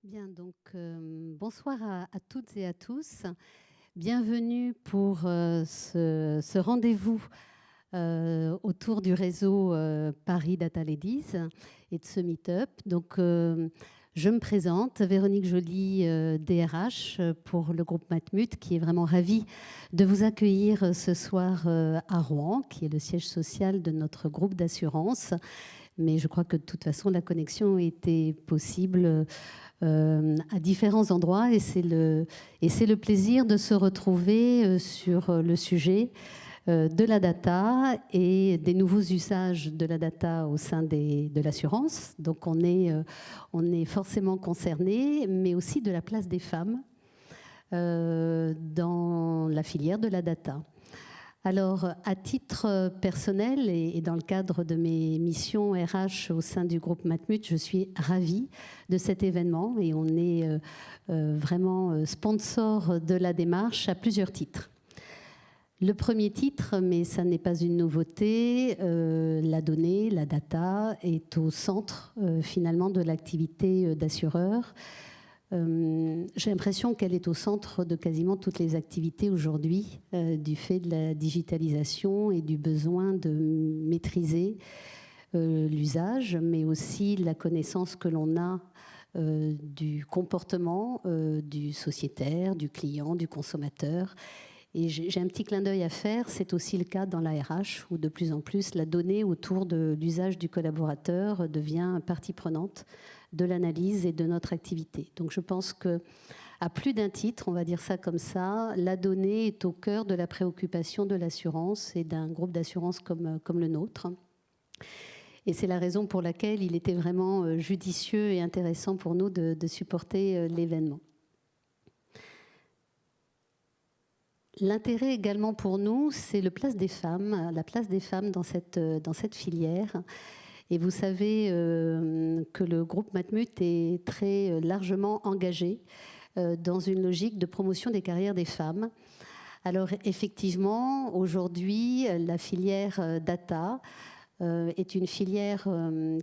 Bien, donc bonsoir à toutes et à tous. Bienvenue pour ce rendez-vous autour du réseau Paris Data Ladies et de ce meet-up. Donc, je me présente, Véronique Joly, DRH pour le groupe Matmut, qui est vraiment ravie de vous accueillir ce soir à Rouen, qui est le siège social de notre groupe d'assurance. Mais je crois que de toute façon, la connexion était possible à différents endroits et c'est le plaisir de se retrouver sur le sujet de la data et des nouveaux usages de la data au sein de l'assurance. Donc on est forcément concerné, mais aussi de la place des femmes dans la filière de la data. Alors, à titre personnel et dans le cadre de mes missions RH au sein du groupe Matmut, je suis ravie de cet événement et on est vraiment sponsor de la démarche à plusieurs titres. Le premier titre, mais ça n'est pas une nouveauté, la donnée, la data est au centre finalement de l'activité d'assureur. J'ai l'impression qu'elle est au centre de quasiment toutes les activités aujourd'hui, du fait de la digitalisation et du besoin de maîtriser l'usage, mais aussi la connaissance que l'on a du comportement du sociétaire, du client, du consommateur. Et j'ai un petit clin d'œil à faire, c'est aussi le cas dans la RH, où de plus en plus la donnée autour de l'usage du collaborateur devient partie prenante de l'analyse et de notre activité. Donc je pense que à plus d'un titre, on va dire ça comme ça, la donnée est au cœur de la préoccupation de l'assurance et d'un groupe d'assurance comme le nôtre. Et c'est la raison pour laquelle il était vraiment judicieux et intéressant pour nous de supporter l'événement. L'intérêt également pour nous, c'est la place des femmes dans cette filière. Et vous savez que le groupe Matmut est très largement engagé dans une logique de promotion des carrières des femmes. Alors effectivement, aujourd'hui, la filière data est une filière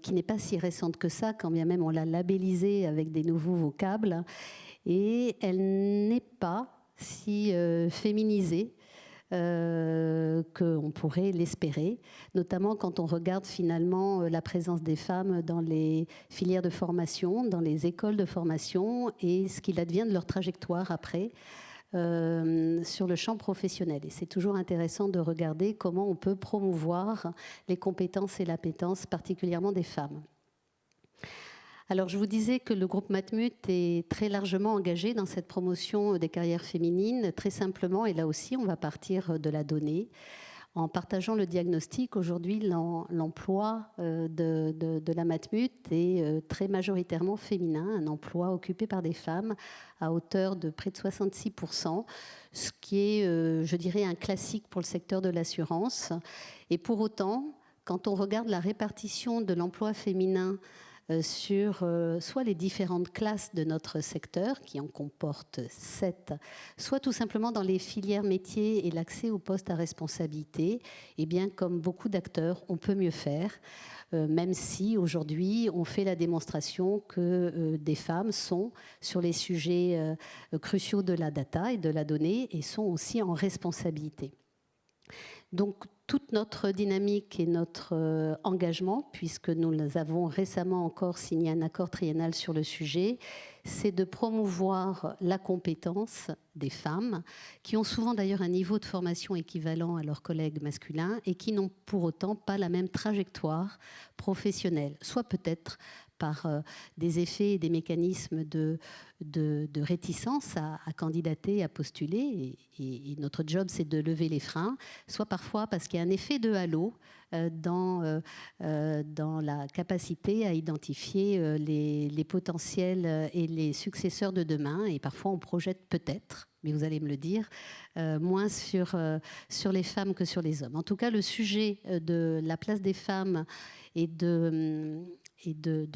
qui n'est pas si récente que ça, quand bien même on l'a labellisée avec des nouveaux vocables. Et elle n'est pas si féminisée qu'on pourrait l'espérer, notamment quand on regarde finalement la présence des femmes dans les filières de formation, dans les écoles de formation et ce qu'il advient de leur trajectoire après sur le champ professionnel. Et c'est toujours intéressant de regarder comment on peut promouvoir les compétences et l'appétence particulièrement des femmes. Alors, je vous disais que le groupe Matmut est très largement engagé dans cette promotion des carrières féminines, très simplement, et là aussi, on va partir de la donnée. En partageant le diagnostic, aujourd'hui, l'emploi de la Matmut est très majoritairement féminin, un emploi occupé par des femmes à hauteur de près de 66%, ce qui est, je dirais, un classique pour le secteur de l'assurance. Et pour autant, quand on regarde la répartition de l'emploi féminin sur soit les différentes classes de notre secteur, qui en comportent 7, soit tout simplement dans les filières métiers et l'accès aux postes à responsabilité, et bien comme beaucoup d'acteurs, on peut mieux faire, même si aujourd'hui on fait la démonstration que des femmes sont sur les sujets cruciaux de la data et de la donnée et sont aussi en responsabilité. Donc, toute notre dynamique et notre engagement, puisque nous avons récemment encore signé un accord triennal sur le sujet, c'est de promouvoir la compétence des femmes, qui ont souvent d'ailleurs un niveau de formation équivalent à leurs collègues masculins et qui n'ont pour autant pas la même trajectoire professionnelle, soit peut-être par des effets et des mécanismes de réticence à candidater, à postuler. Et notre job, c'est de lever les freins, soit parfois parce qu'il y a un effet de halo dans la capacité à identifier les potentiels et les successeurs de demain. Et parfois, on projette peut-être, mais vous allez me le dire, moins sur les femmes que sur les hommes. En tout cas, le sujet de la place des femmes et de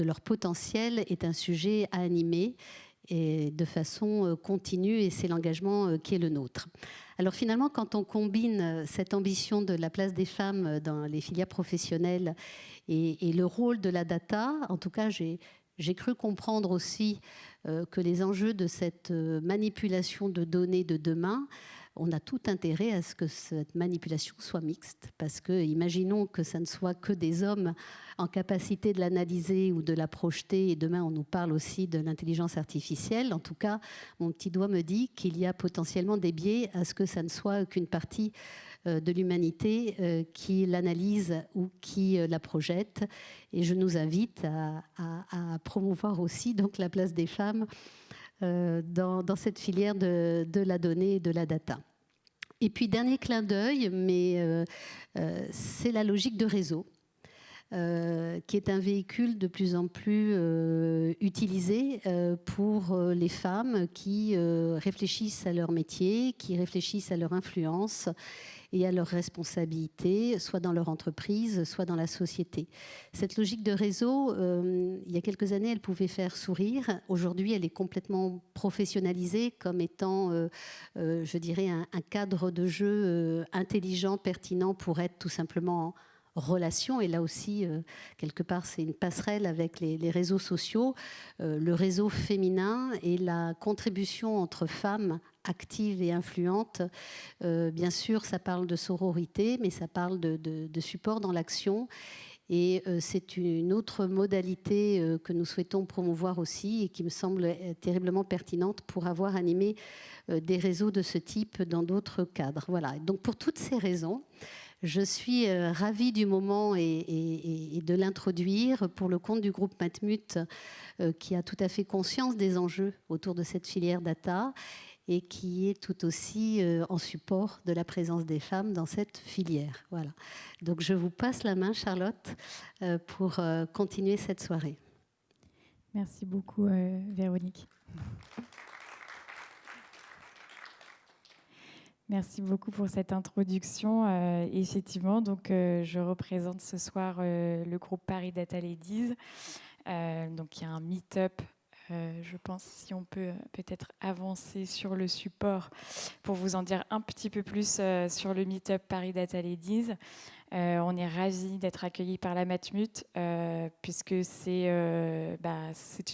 leur potentiel est un sujet à animer et de façon continue, et c'est l'engagement qui est le nôtre. Alors finalement, quand on combine cette ambition de la place des femmes dans les filières professionnelles et le rôle de la data, en tout cas j'ai J'ai cru comprendre aussi que les enjeux de cette manipulation de données de demain, on a tout intérêt à ce que cette manipulation soit mixte, parce que imaginons que ça ne soit que des hommes en capacité de l'analyser ou de la projeter, et demain on nous parle aussi de l'intelligence artificielle. En tout cas, mon petit doigt me dit qu'il y a potentiellement des biais à ce que ça ne soit qu'une partie de l'humanité qui l'analyse ou qui la projette. Et je nous invite à promouvoir aussi donc la place des femmes dans cette filière de la donnée et de la data. Et puis, dernier clin d'œil, mais c'est la logique de réseau. Qui est un véhicule de plus en plus utilisé pour les femmes qui réfléchissent à leur métier, qui réfléchissent à leur influence et à leurs responsabilités, soit dans leur entreprise, soit dans la société. Cette logique de réseau, il y a quelques années, elle pouvait faire sourire. Aujourd'hui, elle est complètement professionnalisée comme étant, je dirais, un cadre de jeu intelligent, pertinent pour être tout simplement en relation. Et là aussi, quelque part, c'est une passerelle avec les réseaux sociaux, le réseau féminin et la contribution entre femmes active et influente. Bien sûr, ça parle de sororité, mais ça parle de support dans l'action. Et c'est une autre modalité que nous souhaitons promouvoir aussi et qui me semble terriblement pertinente pour avoir animé des réseaux de ce type dans d'autres cadres. Voilà. Donc pour toutes ces raisons, je suis ravie du moment et de l'introduire pour le compte du groupe Matmut qui a tout à fait conscience des enjeux autour de cette filière data et qui est tout aussi en support de la présence des femmes dans cette filière. Voilà. Donc je vous passe la main, Charlotte, pour continuer cette soirée. Merci beaucoup, Véronique. Merci beaucoup pour cette introduction. Effectivement, donc, je représente ce soir le groupe Paris Data Ladies. Donc, il y a un meet-up. Je pense si on peut peut-être avancer sur le support pour vous en dire un petit peu plus sur le meet-up Paris Data Ladies. On est ravis d'être accueillis par la Matmut puisque c'est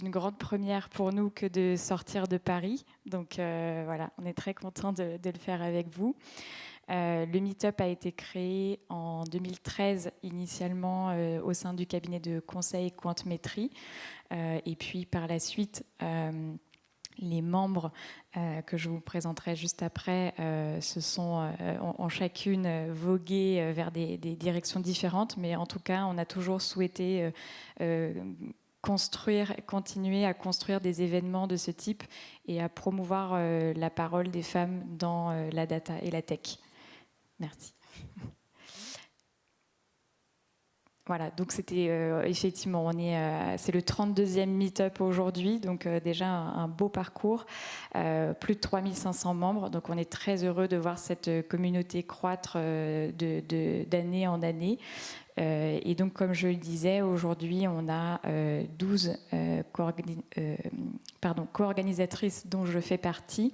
une grande première pour nous que de sortir de Paris. Donc voilà, on est très contents de le faire avec vous. Le Meetup a été créé en 2013 initialement au sein du cabinet de conseil Quantmetry et puis par la suite les membres que je vous présenterai juste après ont chacune vogué vers des directions différentes, mais en tout cas, on a toujours souhaité continuer à construire des événements de ce type et à promouvoir la parole des femmes dans la data et la tech. Merci. Voilà, donc c'était effectivement, c'est le 32e meet-up aujourd'hui, donc déjà un beau parcours, plus de 3500 membres, donc on est très heureux de voir cette communauté croître d'année en année. Et donc, comme je le disais, aujourd'hui, on a 12 co-organisatrices dont je fais partie.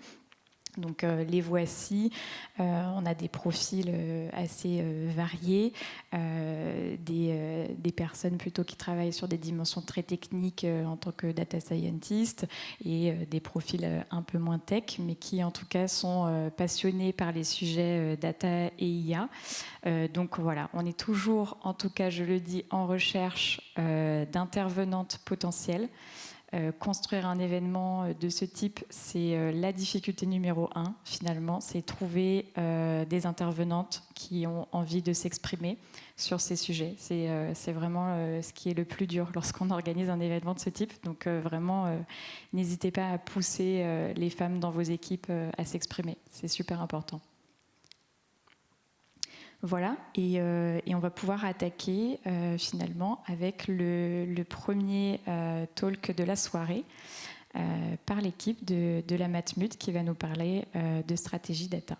Donc les voici, on a des profils assez variés, des personnes plutôt qui travaillent sur des dimensions très techniques en tant que data scientist et des profils un peu moins tech, mais qui en tout cas sont passionnés par les sujets data et IA. Donc voilà, on est toujours, en tout cas je le dis, en recherche d'intervenantes potentielles. Construire un événement de ce type, c'est la difficulté numéro 1, finalement, c'est trouver des intervenantes qui ont envie de s'exprimer sur ces sujets. C'est vraiment ce qui est le plus dur lorsqu'on organise un événement de ce type. Donc vraiment, n'hésitez pas à pousser les femmes dans vos équipes à s'exprimer. C'est super important. Voilà, et on va pouvoir attaquer finalement avec le premier talk de la soirée par l'équipe de la Matmut qui va nous parler de stratégie data.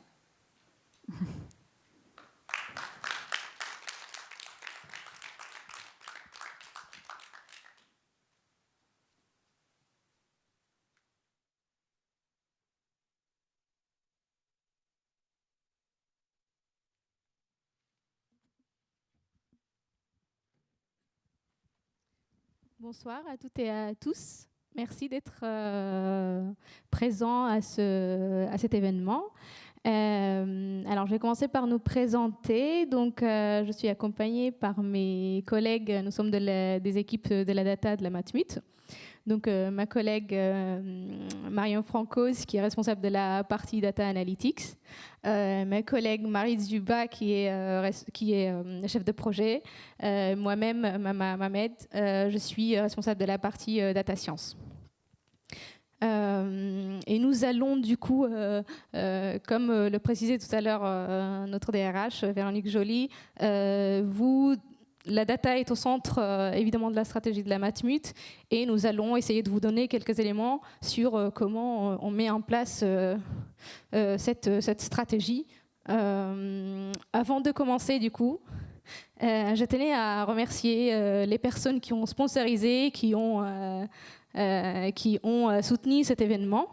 Bonsoir à toutes et à tous. Merci d'être présents à cet événement. Alors, je vais commencer par nous présenter. Donc, je suis accompagnée par mes collègues. Nous sommes des équipes de la data de la Matmut. Donc, ma collègue Marion Francos, qui est responsable de la partie Data Analytics. Ma collègue Marie Zuba, qui est chef de projet. Moi-même, Mama Mamed, je suis responsable de la partie Data Science. Et nous allons du coup, comme le précisait tout à l'heure notre DRH, Véronique Joly, la data est au centre évidemment de la stratégie de la Matmut et nous allons essayer de vous donner quelques éléments sur comment on met en place cette stratégie. Avant de commencer du coup, je tenais à remercier les personnes qui ont sponsorisé, qui ont soutenu cet événement.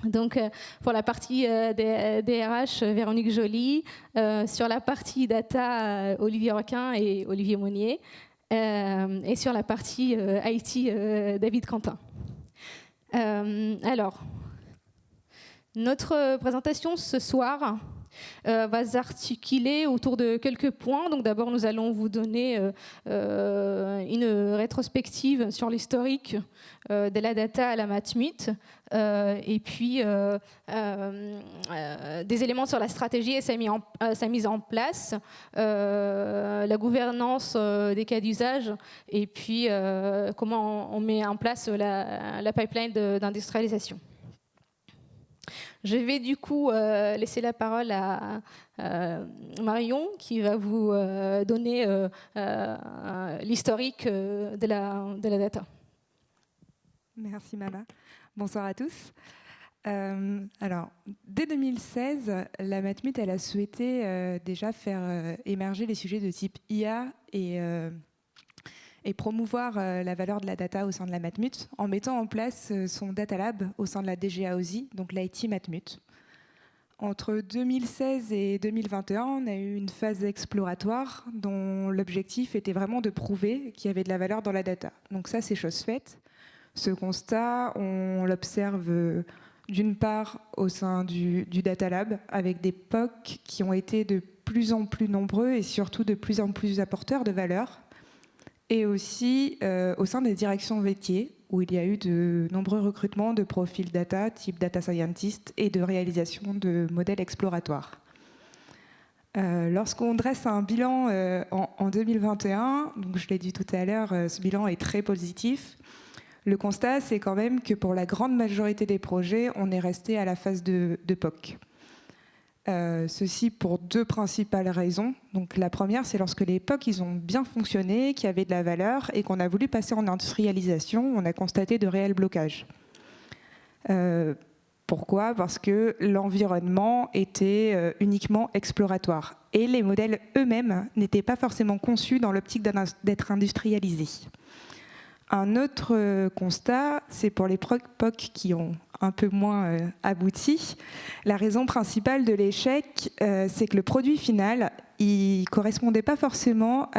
Donc, pour la partie DRH, Véronique Joly, sur la partie data, Olivier Requin et Olivier Monnier, et sur la partie IT, David Quentin. Alors, notre présentation ce soir va s'articuler autour de quelques points. Donc d'abord, nous allons vous donner une rétrospective sur l'historique de la data à la Matmut, et puis des éléments sur la stratégie et sa mise en place, la gouvernance des cas d'usage, et puis comment on met en place la pipeline d'industrialisation. Je vais du coup laisser la parole à Marion qui va vous donner l'historique de la data. Merci Mama. Bonsoir à tous. Alors, dès 2016, la Matmut elle a souhaité déjà faire émerger les sujets de type IA et promouvoir la valeur de la data au sein de la Matmut en mettant en place son Data Lab au sein de la DGA OSI, donc l'IT Matmut. Entre 2016 et 2021, on a eu une phase exploratoire dont l'objectif était vraiment de prouver qu'il y avait de la valeur dans la data. Donc ça, c'est chose faite. Ce constat, on l'observe d'une part au sein du Data Lab avec des POC qui ont été de plus en plus nombreux et surtout de plus en plus apporteurs de valeur. Et aussi au sein des directions métiers, où il y a eu de nombreux recrutements de profils data, type data scientist, et de réalisation de modèles exploratoires. Lorsqu'on dresse un bilan en 2021, donc je l'ai dit tout à l'heure, ce bilan est très positif. Le constat, c'est quand même que pour la grande majorité des projets, on est resté à la phase de POC. Ceci pour deux principales raisons. Donc, la première, c'est lorsque les POC ils ont bien fonctionné, qu'il y avait de la valeur et qu'on a voulu passer en industrialisation, on a constaté de réels blocages. Pourquoi ? Parce que l'environnement était uniquement exploratoire et les modèles eux-mêmes n'étaient pas forcément conçus dans l'optique d'être industrialisés. Un autre constat, c'est pour les POC qui ont un peu moins abouti. La raison principale de l'échec, c'est que le produit final, il ne correspondait pas forcément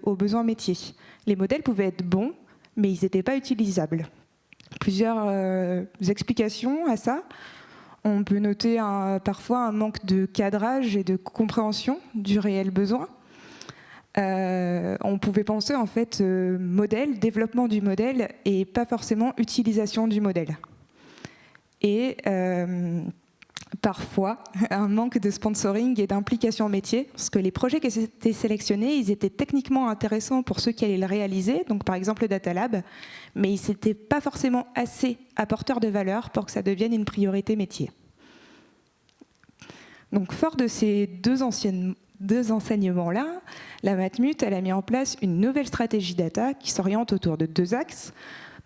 aux besoins métiers. Les modèles pouvaient être bons, mais ils n'étaient pas utilisables. Plusieurs explications à ça. On peut noter parfois un manque de cadrage et de compréhension du réel besoin. On pouvait penser en fait modèle, développement du modèle et pas forcément utilisation du modèle. Et parfois un manque de sponsoring et d'implication métier, parce que les projets qui étaient sélectionnés, ils étaient techniquement intéressants pour ceux qui allaient le réaliser, donc par exemple le Data Lab, mais ils n'étaient pas forcément assez apporteurs de valeur pour que ça devienne une priorité métier. Donc fort de ces deux enseignements-là, la Matmut elle a mis en place une nouvelle stratégie data qui s'oriente autour de deux axes.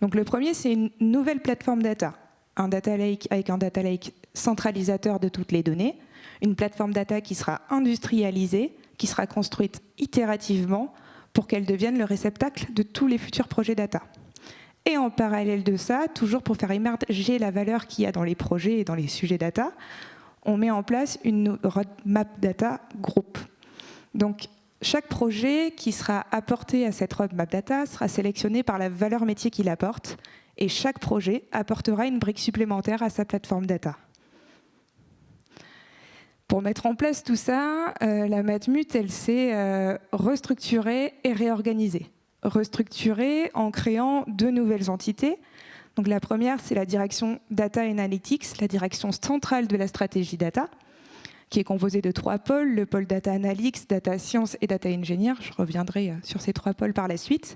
Donc le premier, c'est une nouvelle plateforme data. Un data lake avec un data lake centralisateur de toutes les données, une plateforme data qui sera industrialisée, qui sera construite itérativement pour qu'elle devienne le réceptacle de tous les futurs projets data. Et en parallèle de ça, toujours pour faire émerger la valeur qu'il y a dans les projets et dans les sujets data, on met en place une roadmap data groupe. Donc chaque projet qui sera apporté à cette roadmap data sera sélectionné par la valeur métier qu'il apporte, et chaque projet apportera une brique supplémentaire à sa plateforme data. Pour mettre en place tout ça, la Matmut, elle s'est restructurée et réorganisée. Restructurée en créant 2 nouvelles entités. Donc la première, c'est la direction Data Analytics, la direction centrale de la stratégie data, qui est composée de 3 pôles, le pôle Data Analytics, Data Science et Data Engineer. Je reviendrai sur ces 3 pôles par la suite.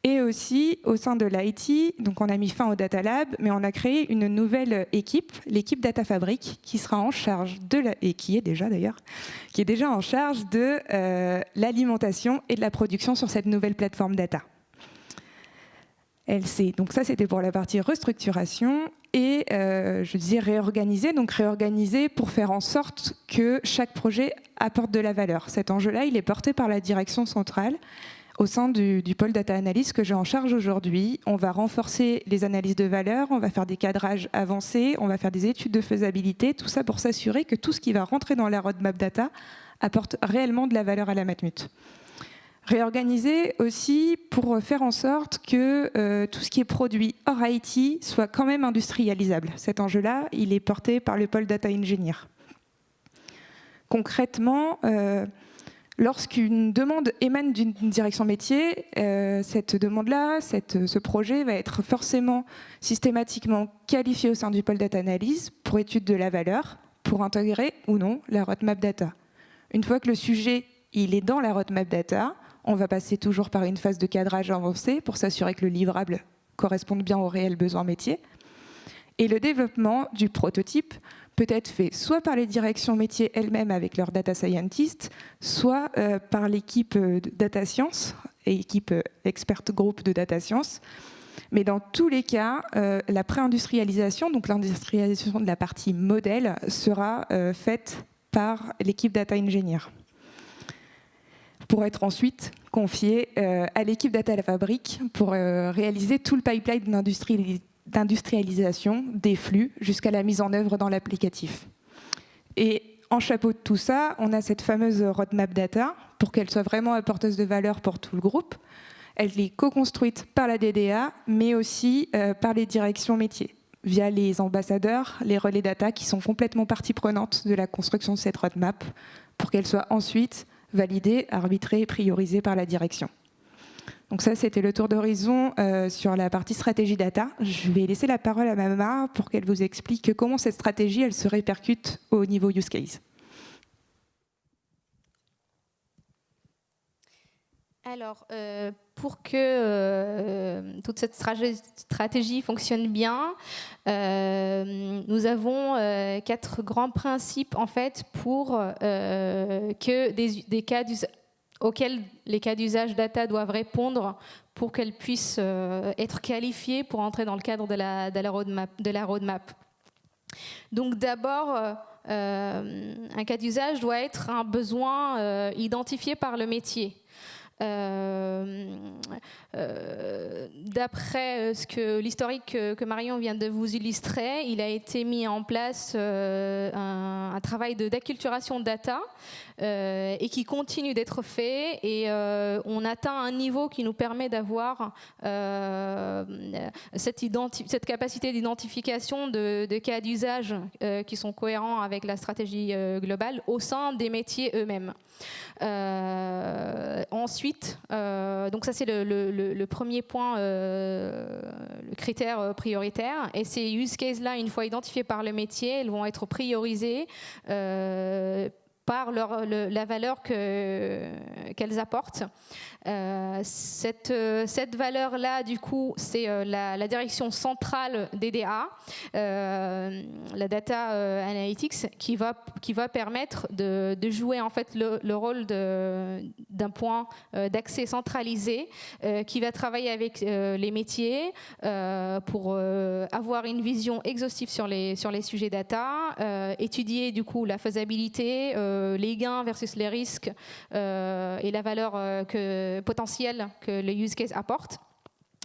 Et aussi, au sein de l'IT, donc on a mis fin au Data Lab, mais on a créé une nouvelle équipe, l'équipe Data Fabric, qui sera en charge et qui est déjà en charge de l'alimentation et de la production sur cette nouvelle plateforme data. Donc ça, c'était pour la partie restructuration et je disais réorganiser pour faire en sorte que chaque projet apporte de la valeur. Cet enjeu-là, il est porté par la direction centrale au sein du pôle Data Analyst que j'ai en charge aujourd'hui. On va renforcer les analyses de valeur, on va faire des cadrages avancés, on va faire des études de faisabilité, tout ça pour s'assurer que tout ce qui va rentrer dans la roadmap data apporte réellement de la valeur à la Matmut. Réorganiser aussi pour faire en sorte que tout ce qui est produit hors IT soit quand même industrialisable. Cet enjeu-là, il est porté par le pôle Data Engineer. Concrètement, lorsqu'une demande émane d'une direction métier, cette demande-là, ce projet va être forcément systématiquement qualifié au sein du pôle Data Analysis pour étude de la valeur, pour intégrer ou non la roadmap data. Une fois que le sujet il est dans la roadmap data, on va passer toujours par une phase de cadrage avancé pour s'assurer que le livrable corresponde bien aux réels besoins métiers. Et le développement du prototype peut être fait soit par les directions métiers elles-mêmes avec leurs data scientists, soit par l'équipe data science et équipe expert group de data science. Mais dans tous les cas, la pré-industrialisation, donc l'industrialisation de la partie modèle, sera faite par l'équipe data engineer, pour être ensuite confiée à l'équipe Data Fabric pour réaliser tout le pipeline d'industrialisation des flux jusqu'à la mise en œuvre dans l'applicatif. Et en chapeau de tout ça, on a cette fameuse roadmap data pour qu'elle soit vraiment apporteuse de valeur pour tout le groupe. Elle est co-construite par la DDA, mais aussi par les directions métiers, via les ambassadeurs, les relais data qui sont complètement partie prenante de la construction de cette roadmap pour qu'elle soit ensuite validée, arbitrée et priorisée par la direction. Donc ça, c'était le tour d'horizon sur la partie stratégie data. Je vais laisser la parole à Mama pour qu'elle vous explique comment cette stratégie elle se répercute au niveau use case. Alors, pour que toute cette stratégie fonctionne bien, nous avons 4 grands principes en fait pour que des cas auxquels les cas d'usage data doivent répondre pour qu'elles puissent être qualifiées pour entrer dans le cadre de la roadmap. Donc d'abord, un cas d'usage doit être un besoin identifié par le métier. D'après l'historique que Marion vient de vous illustrer, il a été mis en place un travail d'acculturation data et qui continue d'être fait, et on atteint un niveau qui nous permet d'avoir cette capacité d'identification de cas d'usage qui sont cohérents avec la stratégie globale au sein des métiers eux-mêmes. Ensuite, donc ça c'est le premier point, le critère prioritaire, et ces use cases-là, une fois identifiés par le métier, elles vont être priorisées par la valeur qu'elles apportent. Cette valeur-là, du coup, c'est la direction centrale DDA, la Data Analytics, qui va permettre de jouer en fait le rôle d'un point d'accès centralisé, qui va travailler avec les métiers pour avoir une vision exhaustive sur les sujets data, étudier du coup la faisabilité, les gains versus les risques et la valeur potentielle que le use case apporte.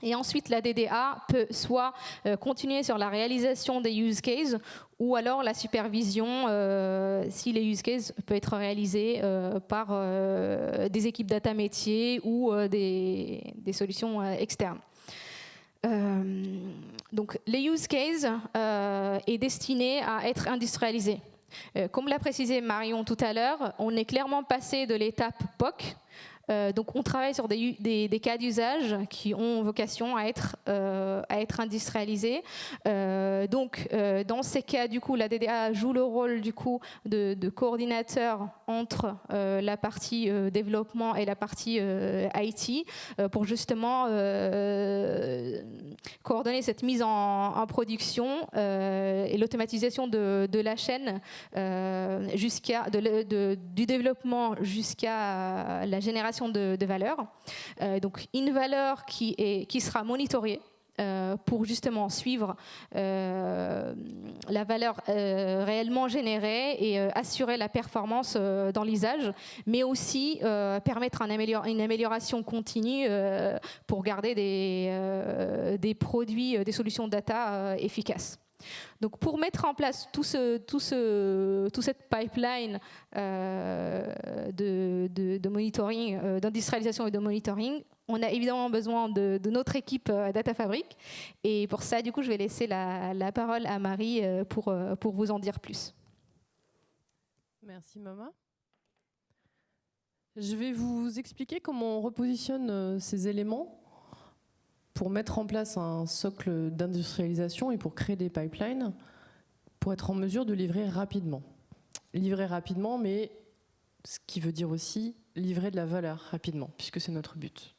Et ensuite, la DDA peut soit continuer sur la réalisation des use cases ou alors la supervision, si les use cases peuvent être réalisés par des équipes data métiers ou des solutions externes. Donc, les use cases est destiné à être industrialisé. Comme l'a précisé Marion tout à l'heure, on est clairement passé de l'étape POC. Donc on travaille sur des cas d'usage qui ont vocation à être industrialisés. Dans ces cas, du coup, la DDA joue le rôle du coup de coordinateur entre la partie développement et la partie IT pour justement coordonner cette mise en production et l'automatisation de la chaîne du développement jusqu'à la génération de valeur. Donc une valeur qui sera monitorée pour justement suivre la valeur réellement générée et assurer la performance dans l'usage, mais aussi permettre une amélioration continue pour garder des produits, des solutions data efficaces. Donc pour mettre en place toute cette pipeline de monitoring, d'industrialisation et de monitoring, on a évidemment besoin de notre équipe Data Fabric. Et pour ça, du coup, je vais laisser la parole à Marie pour vous en dire plus. Merci Mama. Je vais vous expliquer comment on repositionne ces éléments pour mettre en place un socle d'industrialisation et pour créer des pipelines pour être en mesure de livrer rapidement. Livrer rapidement, mais ce qui veut dire aussi livrer de la valeur rapidement, puisque c'est notre but.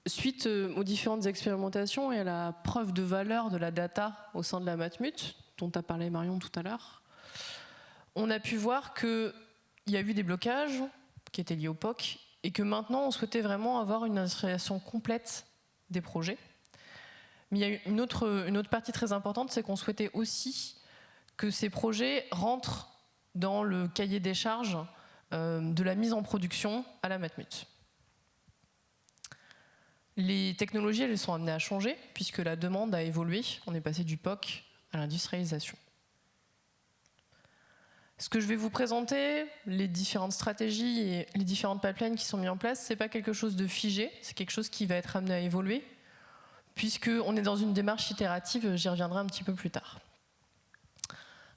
Suite aux différentes expérimentations et à la preuve de valeur de la data au sein de la Matmut, dont a parlé Marion tout à l'heure, on a pu voir qu'il y a eu des blocages qui étaient liés au POC et que maintenant on souhaitait vraiment avoir une industrialisation complète des projets. Mais il y a une autre partie très importante, c'est qu'on souhaitait aussi que ces projets rentrent dans le cahier des charges de la mise en production à la Matmut. Les technologies, elles sont amenées à changer puisque la demande a évolué. On est passé du POC à l'industrialisation. Ce que je vais vous présenter, les différentes stratégies et les différentes pipelines qui sont mises en place, ce n'est pas quelque chose de figé, c'est quelque chose qui va être amené à évoluer puisqu'on est dans une démarche itérative, j'y reviendrai un petit peu plus tard.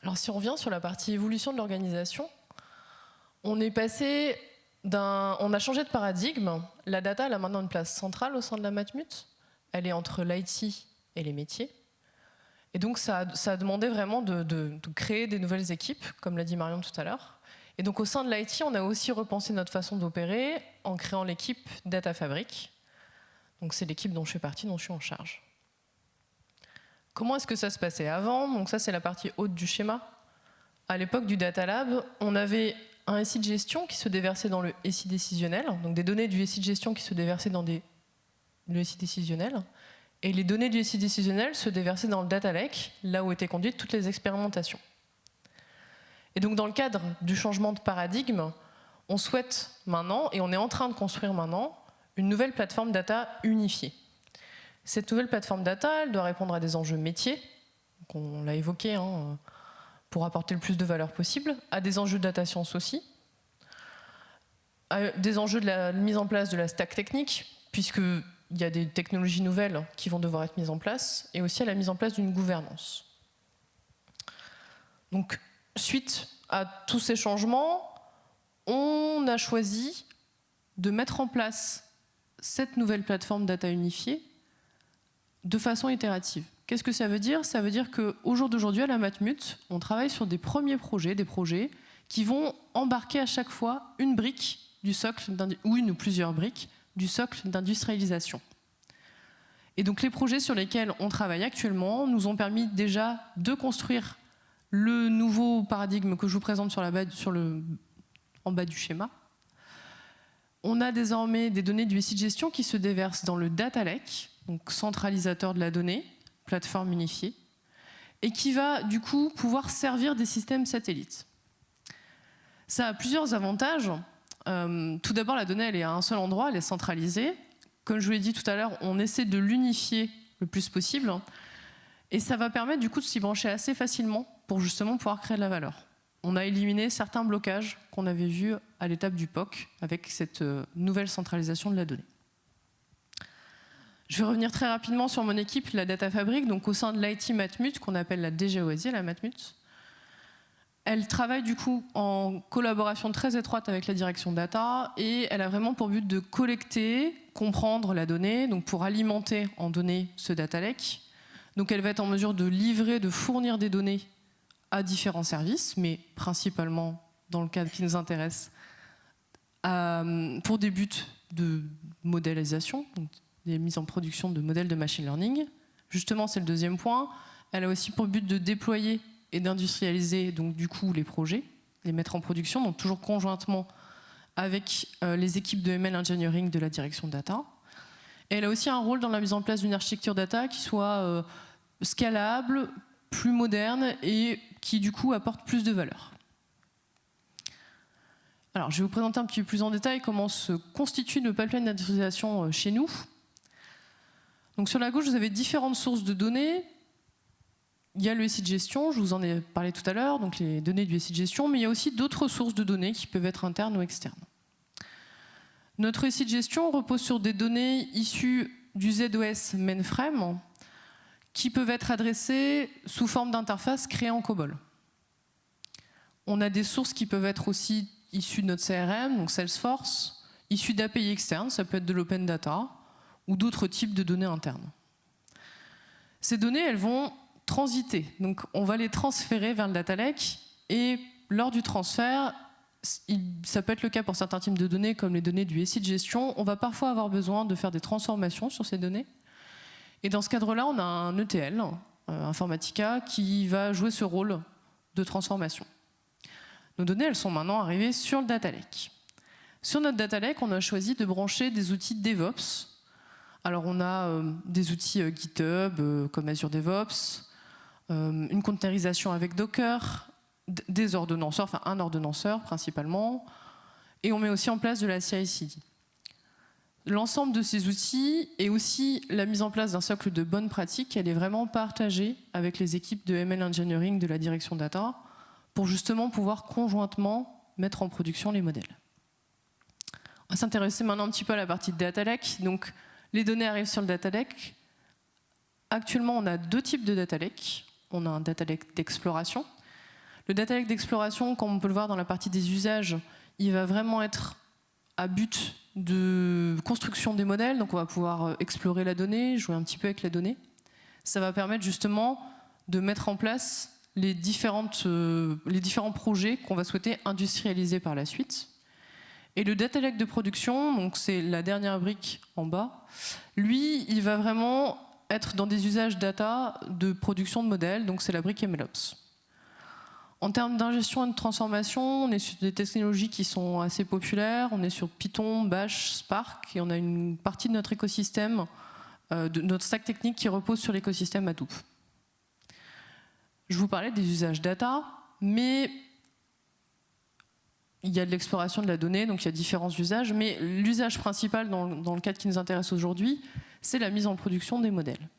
Alors si on revient sur la partie évolution de l'organisation, on est passé on a changé de paradigme. La data, elle a maintenant une place centrale au sein de la Matmut. Elle est entre l'IT et les métiers. Et donc ça a demandé vraiment de créer des nouvelles équipes, comme l'a dit Marion tout à l'heure. Et donc au sein de l'IT, on a aussi repensé notre façon d'opérer en créant l'équipe Data Fabric. Donc c'est l'équipe dont je fais partie, dont je suis en charge. Comment est-ce que ça se passait avant? Donc ça, c'est la partie haute du schéma. À l'époque du Data Lab, on avait un SI de gestion qui se déversait dans le SI décisionnel, donc des données du SI de gestion qui se déversaient dans le SI décisionnel, et les données du SI décisionnel se déversaient dans le Data Lake, là où étaient conduites toutes les expérimentations. Et donc dans le cadre du changement de paradigme, on souhaite maintenant, et on est en train de construire maintenant, une nouvelle plateforme data unifiée. Cette nouvelle plateforme data, elle doit répondre à des enjeux métiers, donc on l'a évoqué, pour apporter le plus de valeur possible, à des enjeux de data science aussi, à des enjeux de la mise en place de la stack technique, puisqu'il y a des technologies nouvelles qui vont devoir être mises en place, et aussi à la mise en place d'une gouvernance. Donc, suite à tous ces changements, on a choisi de mettre en place cette nouvelle plateforme data unifiée de façon itérative. Qu'est-ce que ça veut dire? Ça veut dire qu'au jour d'aujourd'hui, à la Matmut, on travaille sur des premiers projets, des projets qui vont embarquer à chaque fois une brique du socle, ou une ou plusieurs briques du socle d'industrialisation. Et donc les projets sur lesquels on travaille actuellement nous ont permis déjà de construire le nouveau paradigme que je vous présente en bas du schéma. On a désormais des données du SI de gestion qui se déversent dans le Data Lake, donc centralisateur de la donnée, plateforme unifiée, et qui va du coup pouvoir servir des systèmes satellites. Ça a plusieurs avantages. Tout d'abord, la donnée elle est à un seul endroit, elle est centralisée. comme je vous l'ai dit tout à l'heure, on essaie de l'unifier le plus possible. Et ça va permettre du coup de s'y brancher assez facilement pour justement pouvoir créer de la valeur. On a éliminé certains blocages qu'on avait vus à l'étape du POC avec cette nouvelle centralisation de la donnée. Je vais revenir très rapidement sur mon équipe, la Data Fabric, donc au sein de l'IT Matmut, qu'on appelle la DGOSI, la Matmut. Elle travaille du coup en collaboration très étroite avec la direction data et elle a vraiment pour but de collecter, comprendre la donnée, donc pour alimenter en données ce data lake. Donc elle va être en mesure de livrer, de fournir des données à différents services, mais principalement dans le cadre qui nous intéresse, pour des buts de modélisation, donc des mises en production de modèles de machine learning. Justement, c'est le deuxième point. Elle a aussi pour but de déployer et d'industrialiser donc du coup les projets, les mettre en production, donc toujours conjointement avec les équipes de ML Engineering de la direction data. Et elle a aussi un rôle dans la mise en place d'une architecture data qui soit scalable, plus moderne et qui du coup apporte plus de valeur. Alors, je vais vous présenter un petit peu plus en détail comment se constitue le pipeline d'industrialisation chez nous. Donc sur la gauche, vous avez différentes sources de données. Il y a le SI de gestion, je vous en ai parlé tout à l'heure, donc les données du SI de gestion, mais il y a aussi d'autres sources de données qui peuvent être internes ou externes. Notre SI de gestion repose sur des données issues du ZOS mainframe qui peuvent être adressées sous forme d'interface créée en COBOL. On a des sources qui peuvent être aussi issues de notre CRM, donc Salesforce, issues d'API externes, ça peut être de l'open data ou d'autres types de données internes. Ces données, elles vont transiter, donc on va les transférer vers le data lake et lors du transfert, ça peut être le cas pour certains types de données comme les données du SI de gestion, on va parfois avoir besoin de faire des transformations sur ces données. Et dans ce cadre-là, on a un ETL, Informatica, qui va jouer ce rôle de transformation. Nos données, elles sont maintenant arrivées sur le data lake. Sur notre data lake, on a choisi de brancher des outils DevOps. Alors on a des outils GitHub comme Azure DevOps, une containerisation avec Docker, des ordonnanceurs, enfin un ordonnanceur principalement, et on met aussi en place de la CI/CD. L'ensemble de ces outils et aussi la mise en place d'un socle de bonnes pratiques, elle est vraiment partagée avec les équipes de ML Engineering de la direction data pour justement pouvoir conjointement mettre en production les modèles. On va s'intéresser maintenant un petit peu à la partie de data lake. Donc les données arrivent sur le data lake. Actuellement, on a deux types de data lake. On a un data lake d'exploration. Le data lake d'exploration, comme on peut le voir dans la partie des usages, il va vraiment être à but de construction des modèles. Donc on va pouvoir explorer la donnée, jouer un petit peu avec la donnée. Ça va permettre justement de mettre en place les différents projets qu'on va souhaiter industrialiser par la suite. Et le data lake de production, donc c'est la dernière brique en bas, lui, il va vraiment être dans des usages data de production de modèles, donc c'est la brique MLOps. En termes d'ingestion et de transformation, on est sur des technologies qui sont assez populaires, on est sur Python, Bash, Spark, et on a une partie de notre écosystème, de notre stack technique qui repose sur l'écosystème Hadoop. Je vous parlais des usages data, mais il y a de l'exploration de la donnée, donc il y a différents usages, mais l'usage principal dans le cadre qui nous intéresse aujourd'hui, c'est la mise en production des modèles.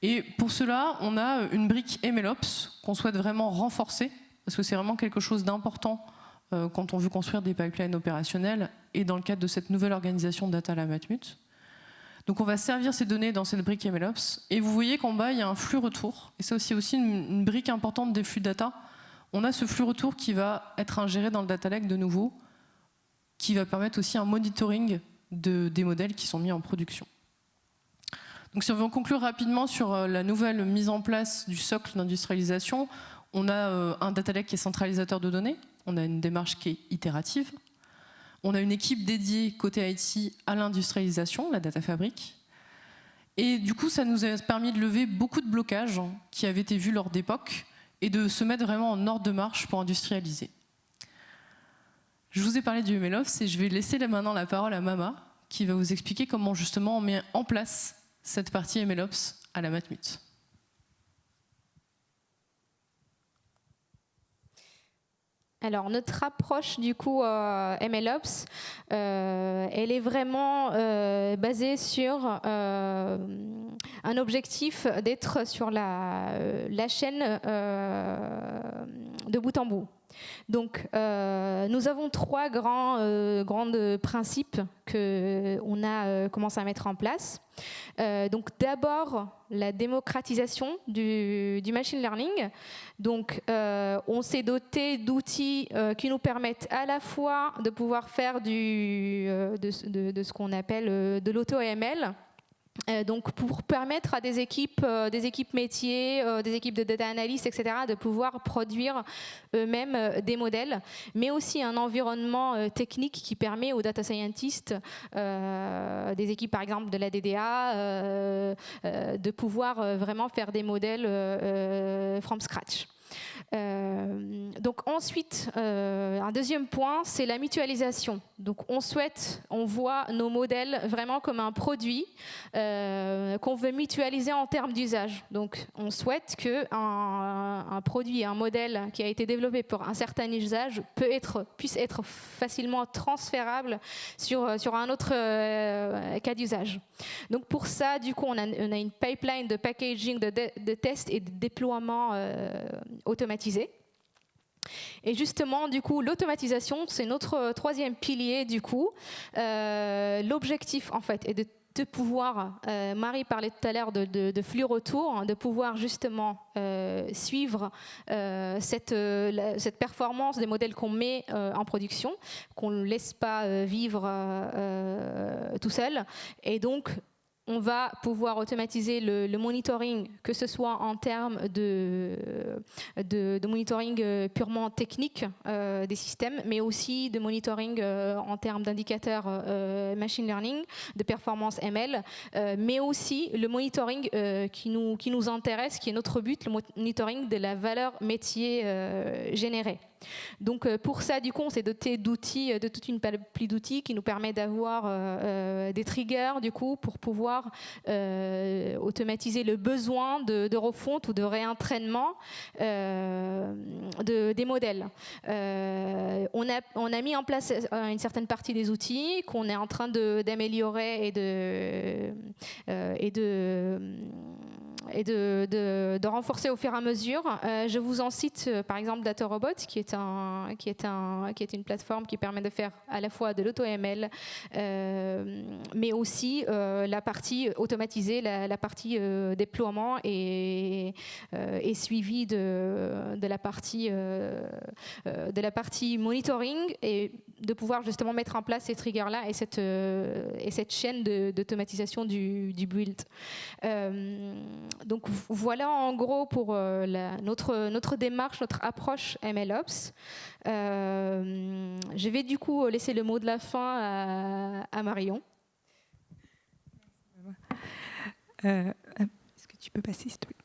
Et pour cela, on a une brique MLOps qu'on souhaite vraiment renforcer, parce que c'est vraiment quelque chose d'important quand on veut construire des pipelines opérationnels et dans le cadre de cette nouvelle organisation de data à la Matmut. Donc on va servir ces données dans cette brique MLOps, et vous voyez qu'en bas, il y a un flux retour, et ça c'est aussi une brique importante des flux data. On a ce flux retour qui va être ingéré dans le data lake de nouveau, qui va permettre aussi un monitoring des modèles qui sont mis en production. Donc si on veut conclure rapidement sur la nouvelle mise en place du socle d'industrialisation, on a un data lake qui est centralisateur de données, on a une démarche qui est itérative, on a une équipe dédiée côté IT à l'industrialisation, la Data Fabric, et du coup ça nous a permis de lever beaucoup de blocages qui avaient été vus lors d'époque et de se mettre vraiment en ordre de marche pour industrialiser. Je vous ai parlé du MLOps et je vais laisser maintenant la parole à Mama qui va vous expliquer comment justement on met en place cette partie MLOps à la Matmut. Alors, notre approche, du coup, MLOps, elle est vraiment basée sur un objectif d'être sur la chaîne de bout en bout. Donc, nous avons trois grands principes qu'on a commencé à mettre en place. Donc, d'abord, la démocratisation du machine learning. Donc, on s'est doté d'outils qui nous permettent à la fois de pouvoir faire de ce qu'on appelle de l'auto-ML. Donc pour permettre à des équipes métiers, des équipes de data analyst, etc., de pouvoir produire eux-mêmes des modèles, mais aussi un environnement technique qui permet aux data scientists, des équipes par exemple de la DDA, de pouvoir vraiment faire des modèles from scratch. Donc ensuite, un deuxième point, c'est la mutualisation. Donc on voit nos modèles vraiment comme un produit qu'on veut mutualiser en termes d'usage. Donc on souhaite qu'un produit, un modèle qui a été développé pour un certain usage puisse être facilement transférable sur un autre cas d'usage. Donc pour ça, du coup, on a une pipeline de packaging, de tests et de déploiement automatisé. Et justement, du coup, l'automatisation, c'est notre troisième pilier, du coup. L'objectif, en fait, est de pouvoir, Marie parlait tout à l'heure de flux retour, de pouvoir justement suivre cette performance des modèles qu'on met en production, qu'on ne laisse pas vivre tout seul. Et donc, on va pouvoir automatiser le monitoring, que ce soit en termes de monitoring purement technique des systèmes, mais aussi de monitoring en termes d'indicateurs machine learning, de performance ML, mais aussi le monitoring qui nous intéresse, qui est notre but, le monitoring de la valeur métier générée. Donc pour ça, du coup, on s'est doté d'outils, de toute une panoplie d'outils qui nous permet d'avoir des triggers, du coup, pour pouvoir automatiser le besoin de refonte ou de réentraînement des modèles. On a mis en place une certaine partie des outils qu'on est en train d'améliorer et de renforcer au fur et à mesure. Je vous en cite par exemple DataRobot, qui est une plateforme qui permet de faire à la fois de l'auto-ML, mais aussi la partie automatisée, la partie déploiement et suivi de la partie monitoring, et de pouvoir justement mettre en place ces triggers-là et cette chaîne d'automatisation du build. Donc voilà en gros pour notre démarche, notre approche MLOps. Je vais du coup laisser le mot de la fin à Marion. Est-ce que tu peux passer, s'il te plaît ?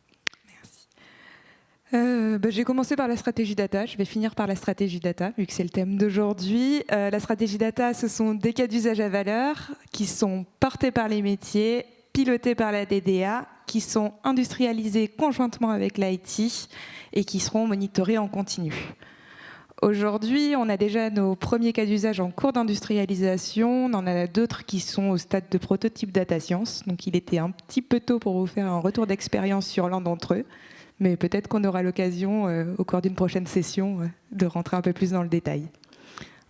Merci. J'ai commencé par la stratégie data, je vais finir par la stratégie data, vu que c'est le thème d'aujourd'hui. La stratégie data, ce sont des cas d'usage à valeur qui sont portés par les métiers, pilotés par la DDA, qui sont industrialisés conjointement avec l'IT et qui seront monitorés en continu. Aujourd'hui, on a déjà nos premiers cas d'usage en cours d'industrialisation. On en a d'autres qui sont au stade de prototype data science. Donc il était un petit peu tôt pour vous faire un retour d'expérience sur l'un d'entre eux. Mais peut-être qu'on aura l'occasion, au cours d'une prochaine session, de rentrer un peu plus dans le détail.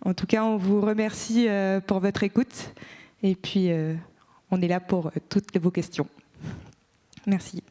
En tout cas, on vous remercie pour votre écoute. Et puis, on est là pour toutes vos questions. Merci.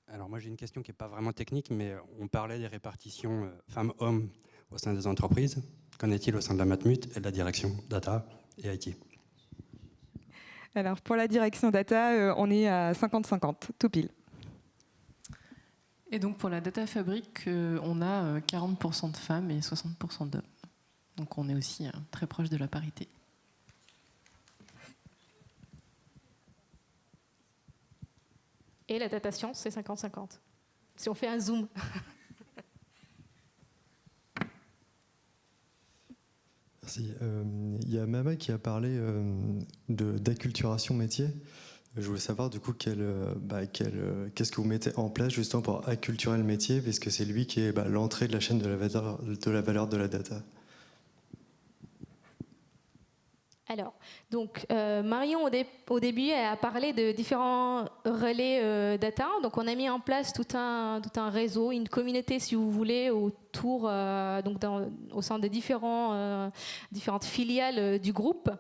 Alors moi j'ai une question qui n'est pas vraiment technique, mais on parlait des répartitions femmes-hommes au sein des entreprises. Qu'en est-il au sein de la Matmut et de la direction data et IT ? Alors pour la direction data, on est à 50-50, tout pile. Et donc pour la Data Fabric, on a 40% de femmes et 60% d'hommes. Donc on est aussi très proche de la parité. Et la data science, c'est 50-50. Si on fait un zoom. Merci. Il y a Mama qui a parlé d'acculturation métier. Je voulais savoir du coup qu'est-ce que vous mettez en place justement pour acculturer le métier, puisque c'est lui qui est l'entrée de la chaîne de la valeur de la data. Alors, donc Marion au début a parlé de différents relais data. Donc on a mis en place tout un réseau, une communauté si vous voulez, autour, au sein des différentes filiales du groupe.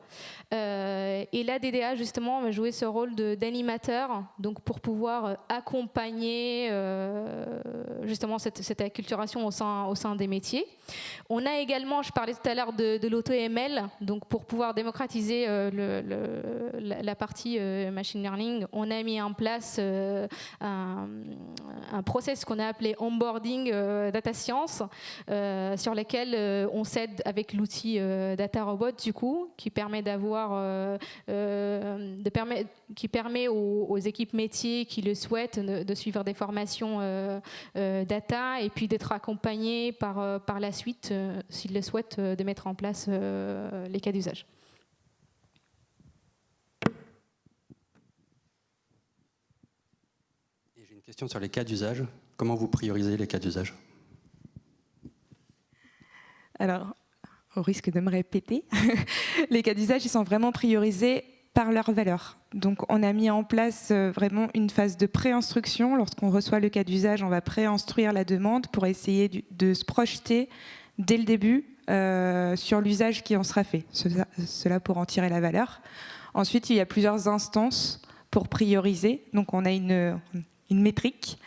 Et la DDA justement va jouer ce rôle d'animateur, donc pour pouvoir accompagner justement cette acculturation au sein des métiers. On a également, je parlais tout à l'heure de l'auto-ML, donc pour pouvoir démocratiser la partie machine learning, on a mis en place un process qu'on a appelé onboarding data science, sur lequel on s'aide avec l'outil Data Robot du coup, qui permet qui permet aux équipes métiers qui le souhaitent de suivre des formations data et puis d'être accompagnés par la suite, s'ils le souhaitent, de mettre en place les cas d'usage. Et j'ai une question sur les cas d'usage. Comment vous priorisez les cas d'usage? Alors, au risque de me répéter, les cas d'usage, ils sont vraiment priorisés par leur valeur. Donc, on a mis en place vraiment une phase de pré-instruction. Lorsqu'on reçoit le cas d'usage, on va pré-instruire la demande pour essayer de se projeter dès le début sur l'usage qui en sera fait. Cela pour en tirer la valeur. Ensuite, il y a plusieurs instances pour prioriser. Donc, on a une métrique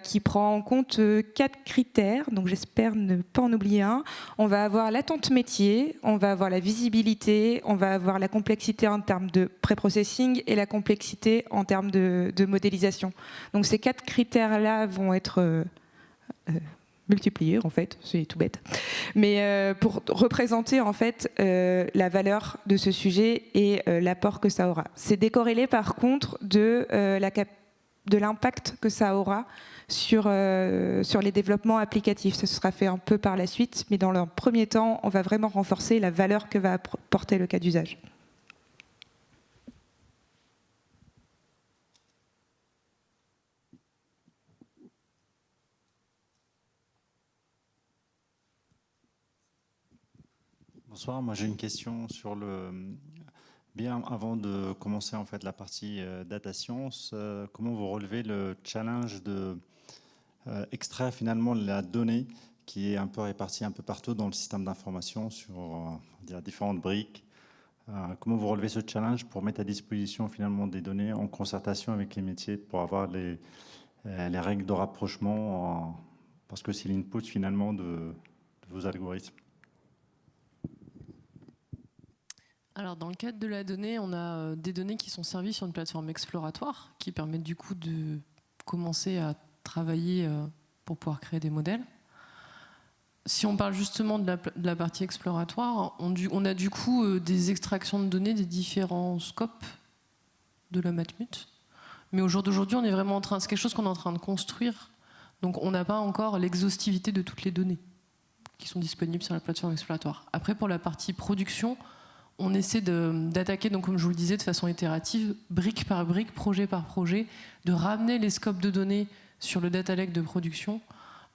qui prend en compte 4 critères, donc j'espère ne pas en oublier un. On va avoir l'attente métier, on va avoir la visibilité, on va avoir la complexité en termes de pré-processing et la complexité en termes de modélisation. Donc ces 4 critères-là vont être multipliés, en fait, c'est tout bête. Mais pour représenter en fait la valeur de ce sujet et l'apport que ça aura. C'est décorrélé par contre de l'impact que ça aura sur les développements applicatifs. Ça sera fait un peu par la suite, mais dans le premier temps, on va vraiment renforcer la valeur que va apporter le cas d'usage. Bonsoir, moi j'ai une question sur bien avant de commencer en fait la partie data science, comment vous relevez le challenge de extraire finalement la donnée qui est un peu répartie un peu partout dans le système d'information sur différentes briques. Comment vous relevez ce challenge pour mettre à disposition finalement des données en concertation avec les métiers pour avoir les règles de rapprochement parce que c'est l'input finalement de vos algorithmes. Alors, dans le cadre de la donnée, on a des données qui sont servies sur une plateforme exploratoire qui permettent du coup de commencer à travailler pour pouvoir créer des modèles. Si on parle justement de la partie exploratoire, on a du coup des extractions de données des différents scopes de la Matmut. Mais au jour d'aujourd'hui, on est vraiment c'est quelque chose qu'on est en train de construire. Donc, on n'a pas encore l'exhaustivité de toutes les données qui sont disponibles sur la plateforme exploratoire. Après, pour la partie production, on essaie d'attaquer, donc comme je vous le disais, de façon itérative, brique par brique, projet par projet, de ramener les scopes de données sur le data lake de production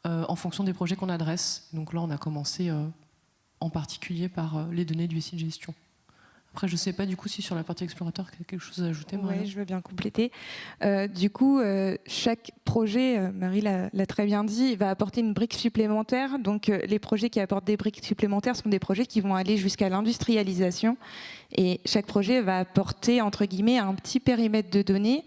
en fonction des projets qu'on adresse. Donc là, on a commencé en particulier par les données du SI de gestion. Après, je ne sais pas du coup si sur la partie exploratoire, il y a quelque chose à ajouter. Oui, je veux bien compléter. Du coup, chaque projet, Marie l'a très bien dit, va apporter une brique supplémentaire. Donc, les projets qui apportent des briques supplémentaires sont des projets qui vont aller jusqu'à l'industrialisation. Et chaque projet va apporter, entre guillemets, un petit périmètre de données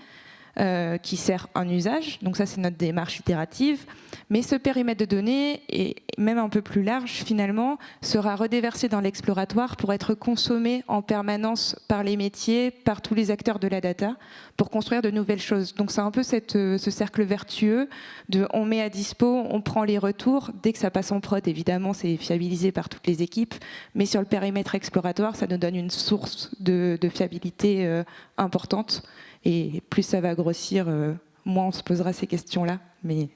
qui sert un usage. Donc ça, c'est notre démarche itérative. Mais ce périmètre de données, et même un peu plus large finalement, sera redéversé dans l'exploratoire pour être consommé en permanence par les métiers, par tous les acteurs de la data, pour construire de nouvelles choses. Donc c'est un peu ce cercle vertueux de on met à dispo, on prend les retours. Dès que ça passe en prod, évidemment, c'est fiabilisé par toutes les équipes. Mais sur le périmètre exploratoire, ça nous donne une source de fiabilité importante. Et plus ça va grossir, moins on se posera ces questions-là. Mais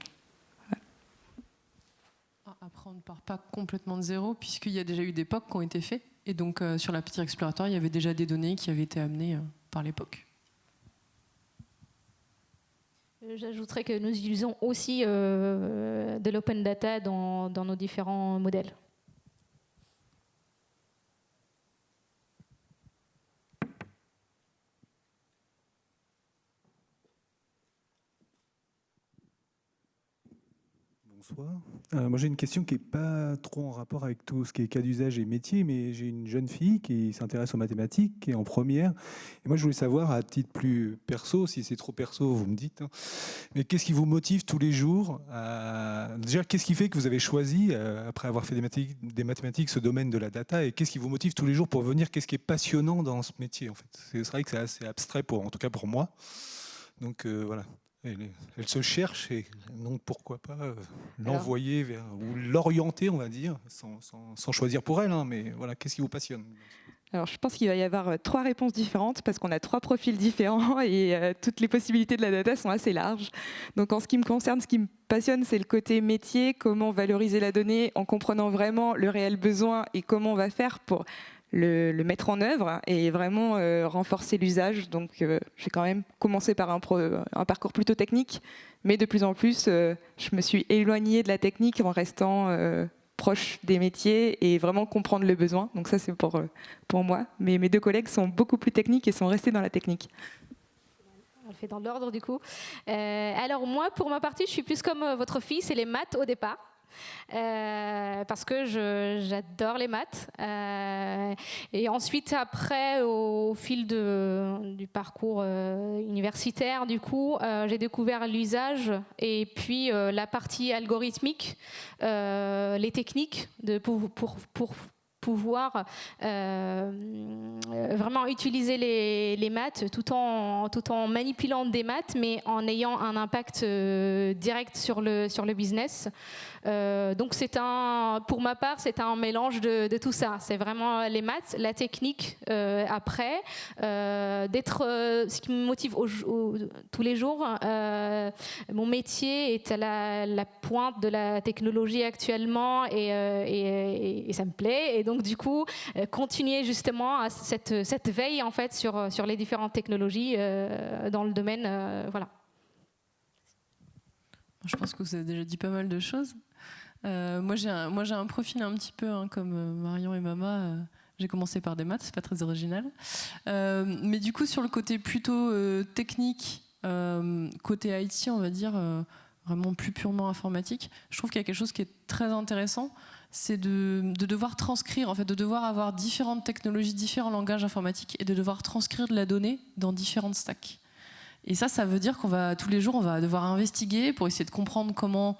après, on part pas complètement de zéro, puisqu'il y a déjà eu des POC qui ont été faits. Et donc, sur la petite exploratoire, il y avait déjà des données qui avaient été amenées par les POC. J'ajouterais que nous utilisons aussi de l'open data dans nos différents modèles. Bonsoir. Moi j'ai une question qui n'est pas trop en rapport avec tout ce qui est cas d'usage et métier, mais j'ai une jeune fille qui s'intéresse aux mathématiques, qui est en première. Et moi je voulais savoir, à titre plus perso, si c'est trop perso, vous me dites, hein, mais qu'est-ce qui vous motive tous les jours déjà, qu'est-ce qui fait que vous avez choisi, après avoir fait des mathématiques, ce domaine de la data, et qu'est-ce qui vous motive tous les jours pour venir, qu'est-ce qui est passionnant dans ce métier en fait? C'est vrai que c'est assez abstrait, en tout cas pour moi. Donc voilà. Elle se cherche, et donc pourquoi pas l'envoyer vers, ou l'orienter, on va dire, sans choisir pour elle, hein, mais voilà, qu'est-ce qui vous passionne? Alors, je pense qu'il va y avoir 3 réponses différentes parce qu'on a 3 profils différents et toutes les possibilités de la data sont assez larges. Donc, en ce qui me concerne, ce qui me passionne, c'est le côté métier, comment valoriser la donnée en comprenant vraiment le réel besoin et comment on va faire pour le mettre en œuvre et vraiment renforcer l'usage. Donc, j'ai quand même commencé par un parcours plutôt technique, mais de plus en plus, je me suis éloignée de la technique en restant proche des métiers et vraiment comprendre le besoin. Donc ça, c'est pour moi. Mais mes 2 collègues sont beaucoup plus techniques et sont restés dans la technique. On le fait dans l'ordre du coup. Alors moi, pour ma partie, je suis plus comme votre fille, c'est les maths au départ. Parce que j'adore les maths. Et ensuite, après, au fil du parcours universitaire, du coup, j'ai découvert l'usage et puis la partie algorithmique, les techniques pour pouvoir vraiment utiliser les maths tout en manipulant des maths, mais en ayant un impact direct sur le business. Donc pour ma part, c'est un mélange de tout ça. C'est vraiment les maths, la technique après, ce qui me motive tous les jours. Mon métier est à la pointe de la technologie actuellement et ça me plaît. Et donc du coup, continuer justement à cette veille en fait sur les différentes technologies dans le domaine, voilà. Je pense que vous avez déjà dit pas mal de choses. Moi, j'ai un profil un petit peu comme Marion et Mama. J'ai commencé par des maths, c'est pas très original. Mais du coup, sur le côté plutôt technique, côté IT, on va dire, vraiment plus purement informatique, je trouve qu'il y a quelque chose qui est très intéressant, c'est de devoir transcrire, en fait, de devoir avoir différentes technologies, différents langages informatiques et de devoir transcrire de la donnée dans différentes stacks. Et ça veut dire tous les jours, on va devoir investiguer pour essayer de comprendre comment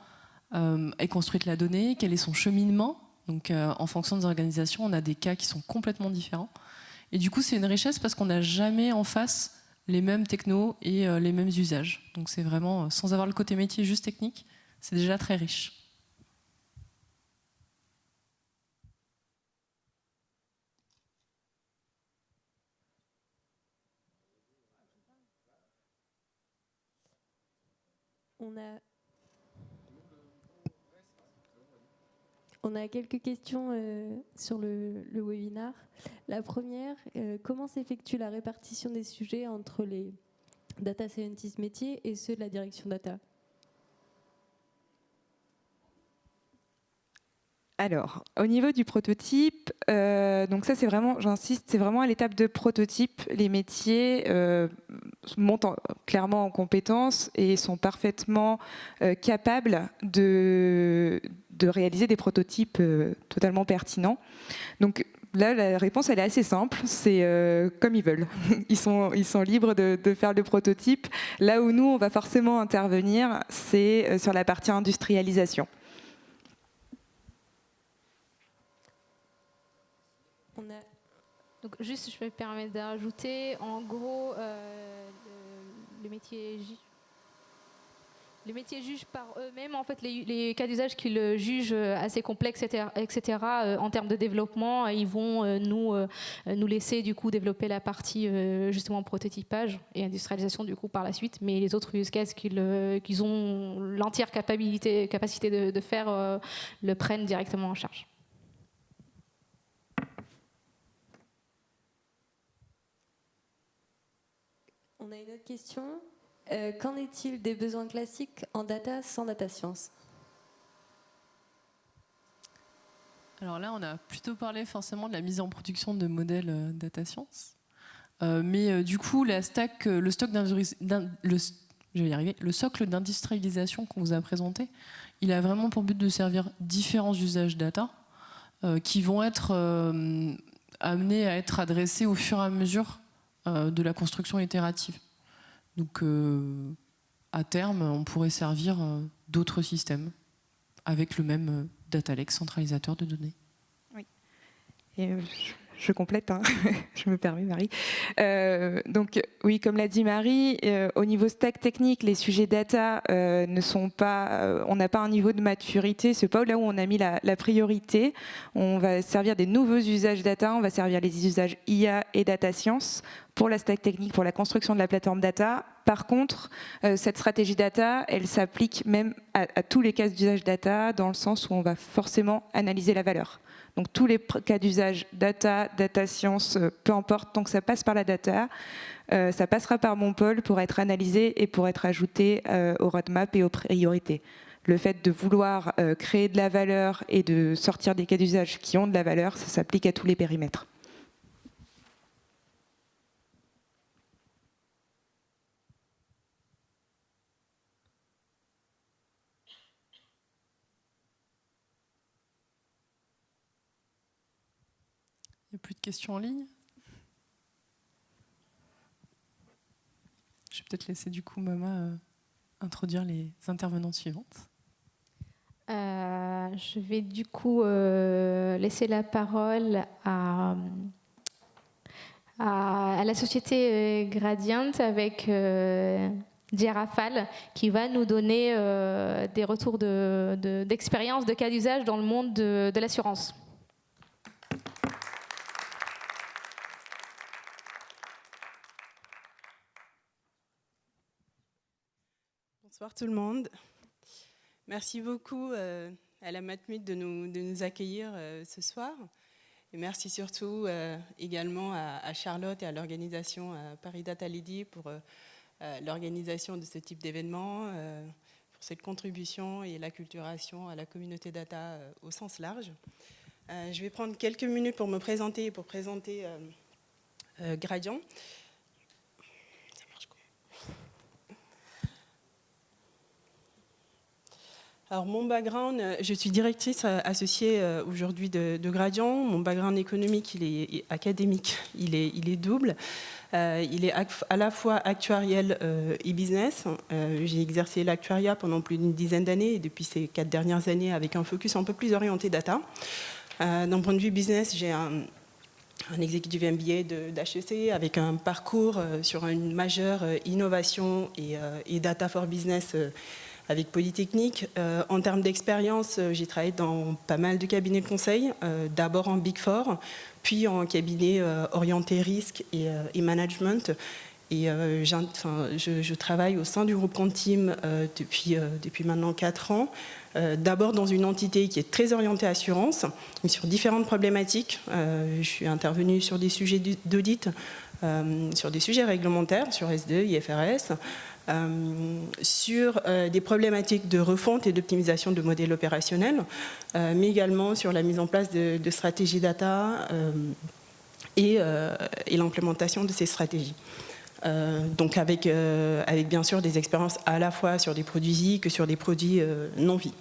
est construite la donnée, quel est son cheminement. Donc, en fonction des organisations, on a des cas qui sont complètement différents. Et du coup, c'est une richesse parce qu'on n'a jamais en face les mêmes technos et les mêmes usages. Donc, c'est vraiment, sans avoir le côté métier juste technique, c'est déjà très riche. On a quelques questions sur le webinaire. La première, comment s'effectue la répartition des sujets entre les data scientists métiers et ceux de la direction data? Alors, au niveau du prototype, donc ça c'est vraiment, j'insiste, c'est vraiment à l'étape de prototype. Les métiers montent clairement en compétences et sont parfaitement capables de réaliser des prototypes totalement pertinents. Donc là, la réponse elle est assez simple, c'est comme ils veulent. Ils sont libres de faire le prototype. Là où nous on va forcément intervenir, c'est sur la partie industrialisation. Donc juste, je me permets d'ajouter, en gros, le métier Les métiers jugent par eux-mêmes en fait les cas d'usage qu'ils jugent assez complexes, etc. En termes de développement, ils vont nous laisser du coup développer la partie justement prototypage et industrialisation du coup par la suite. Mais les autres use cases qu'ils ont l'entière capacité de faire le prennent directement en charge. On a une autre question. Qu'en est-il des besoins classiques en data sans data science? Alors là, on a plutôt parlé forcément de la mise en production de modèles data science. Mais du coup, le socle d'industrialisation qu'on vous a présenté, il a vraiment pour but de servir différents usages data qui vont être amenés à être adressés au fur et à mesure de la construction itérative. Donc, à terme, on pourrait servir d'autres systèmes avec le même data lake centralisateur de données. Oui. Et je complète, hein. Je me permets, Marie. Donc, oui, comme l'a dit Marie, au niveau stack technique, les sujets data ne sont pas, on n'a pas un niveau de maturité. C'est pas là où on a mis la priorité. On va servir des nouveaux usages data. On va servir les usages IA et data science pour la stack technique, pour la construction de la plateforme data. Par contre, cette stratégie data, elle s'applique même à tous les cas d'usage data, dans le sens où on va forcément analyser la valeur. Donc tous les cas d'usage data, data science, peu importe, tant que ça passe par la data, ça passera par mon pôle pour être analysé et pour être ajouté au roadmap et aux priorités. Le fait de vouloir créer de la valeur et de sortir des cas d'usage qui ont de la valeur, ça s'applique à tous les périmètres. Il n'y a plus de questions en ligne. Je vais peut-être laisser du coup Mama introduire les intervenantes suivantes. Je vais du coup laisser la parole à la société Gradient avec Rafal qui va nous donner des retours d'expérience, de cas d'usage dans le monde de l'assurance. Bonsoir tout le monde. Merci beaucoup à la Matmut de nous accueillir ce soir. Et merci surtout également à Charlotte et à l'organisation Paris Data Lady pour l'organisation de ce type d'événement, pour cette contribution et l'acculturation à la communauté data au sens large. Je vais prendre quelques minutes pour me présenter et pour présenter Gradient. Alors mon background, je suis directrice associée aujourd'hui de Gradient. Mon background économique, académique, il est double. Il est à la fois actuariel et business. J'ai exercé l'actuariat pendant plus d'une dizaine d'années et depuis ces 4 dernières années avec un focus un peu plus orienté data. D'un point de vue business, j'ai un executive MBA d'HEC avec un parcours sur une majeure innovation et data for business avec Polytechnique. En termes d'expérience, j'ai travaillé dans pas mal de cabinets de conseil, d'abord en Big Four, puis en cabinet orienté risque et management. Et je travaille au sein du groupe Quantim depuis maintenant 4 ans, d'abord dans une entité qui est très orientée assurance, mais sur différentes problématiques. Je suis intervenue sur des sujets d'audit, sur des sujets réglementaires, sur S2, IFRS, sur des problématiques de refonte et d'optimisation de modèles opérationnels, mais également sur la mise en place de stratégies data et l'implémentation de ces stratégies. Donc avec bien sûr des expériences à la fois sur des produits vie que sur des produits non-vie.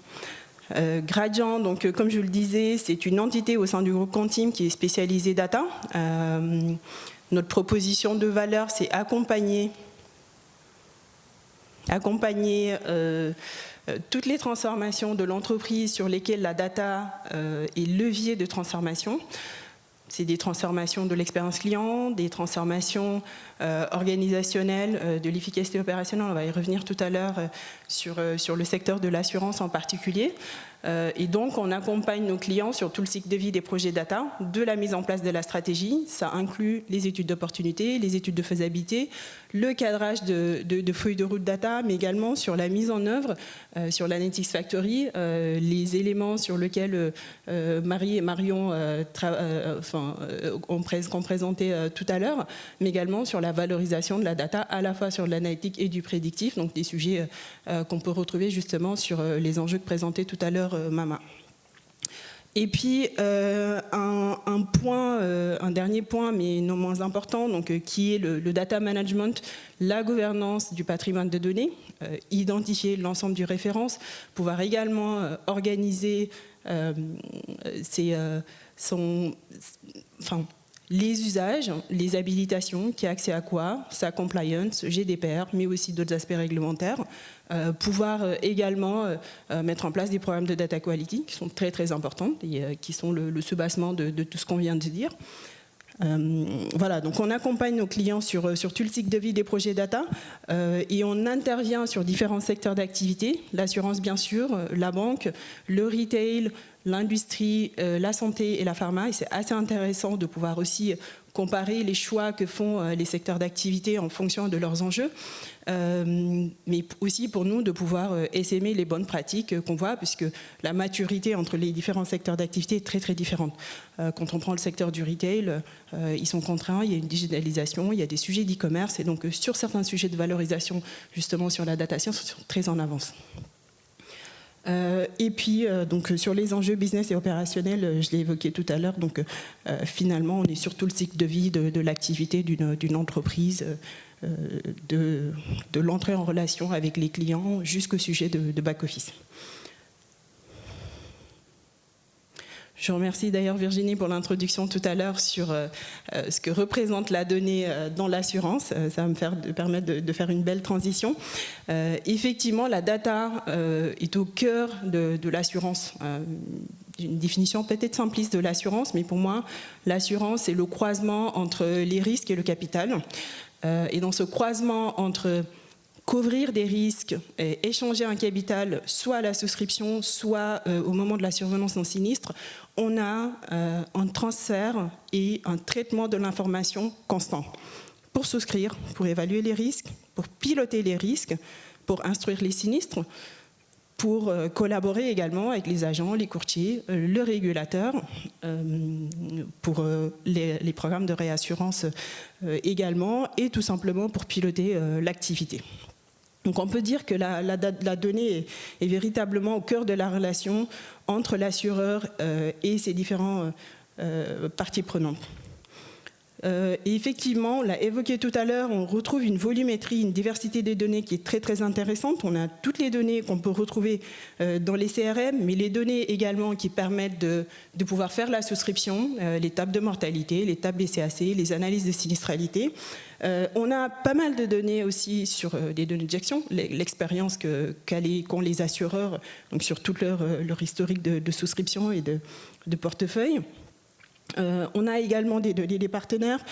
Gradient, donc, comme je le disais, c'est une entité au sein du groupe Quantim qui est spécialisée data. Notre proposition de valeur, c'est accompagner toutes les transformations de l'entreprise sur lesquelles la data est levier de transformation. C'est des transformations de l'expérience client, des transformations organisationnelles, de l'efficacité opérationnelle. On va y revenir tout à l'heure sur le secteur de l'assurance en particulier. Et donc, on accompagne nos clients sur tout le cycle de vie des projets data, de la mise en place de la stratégie. Ça inclut les études d'opportunité, les études de faisabilité, le cadrage de feuilles de route data, mais également sur la mise en œuvre, sur l'Analytics Factory, les éléments sur lesquels Marie et Marion ont présenté tout à l'heure, mais également sur la valorisation de la data, à la fois sur l'analytique et du prédictif, donc des sujets qu'on peut retrouver justement sur les enjeux que présentait tout à l'heure Mama. Et puis un dernier point, mais non moins important, donc, qui est le data management, la gouvernance du patrimoine de données, identifier l'ensemble du référence, pouvoir également organiser les usages, les habilitations, qui a accès à quoi, sa compliance, GDPR, mais aussi d'autres aspects réglementaires. Pouvoir également mettre en place des programmes de data quality qui sont très très importants et qui sont le soubassement de tout ce qu'on vient de dire. Voilà, donc on accompagne nos clients sur tout le cycle de vie des projets data et on intervient sur différents secteurs d'activité, l'assurance bien sûr, la banque, le retail, l'industrie, la santé et la pharma. Et c'est assez intéressant de pouvoir aussi comparer les choix que font les secteurs d'activité en fonction de leurs enjeux, mais aussi pour nous de pouvoir essaimer les bonnes pratiques qu'on voit, puisque la maturité entre les différents secteurs d'activité est très très différente. Quand on prend le secteur du retail, ils sont contraints, il y a une digitalisation, il y a des sujets d'e-commerce, et donc sur certains sujets de valorisation, justement sur la data science, ils sont très en avance. Et puis donc sur les enjeux business et opérationnels, je l'ai évoqué tout à l'heure, donc finalement on est sur tout le cycle de vie de l'activité d'une entreprise, de l'entrée en relation avec les clients jusqu'au sujet de back-office. Je remercie d'ailleurs Virginie pour l'introduction tout à l'heure sur ce que représente la donnée dans l'assurance. Ça va me permettre de faire une belle transition. Effectivement, la data est au cœur de l'assurance. Une définition peut-être simpliste de l'assurance, mais pour moi, l'assurance, c'est le croisement entre les risques et le capital. Et dans ce croisement entre couvrir des risques, et échanger un capital, soit à la souscription, soit au moment de la survenance d'un sinistre, on a un transfert et un traitement de l'information constant. Pour souscrire, pour évaluer les risques, pour piloter les risques, pour instruire les sinistres, pour collaborer également avec les agents, les courtiers, le régulateur, pour les programmes de réassurance également, et tout simplement pour piloter l'activité. Donc on peut dire que la donnée est véritablement au cœur de la relation entre l'assureur et ses différents parties prenantes. Et effectivement, on l'a évoqué tout à l'heure, on retrouve une volumétrie, une diversité des données qui est très très intéressante. On a toutes les données qu'on peut retrouver dans les CRM, mais les données également qui permettent de pouvoir faire la souscription, les tables de mortalité, les tables des CAC, les analyses de sinistralité. On a pas mal de données aussi sur des données de gestion, l'expérience qu'ont les assureurs, donc sur tout leur historique de souscription et de portefeuille. On a également des données des partenaires,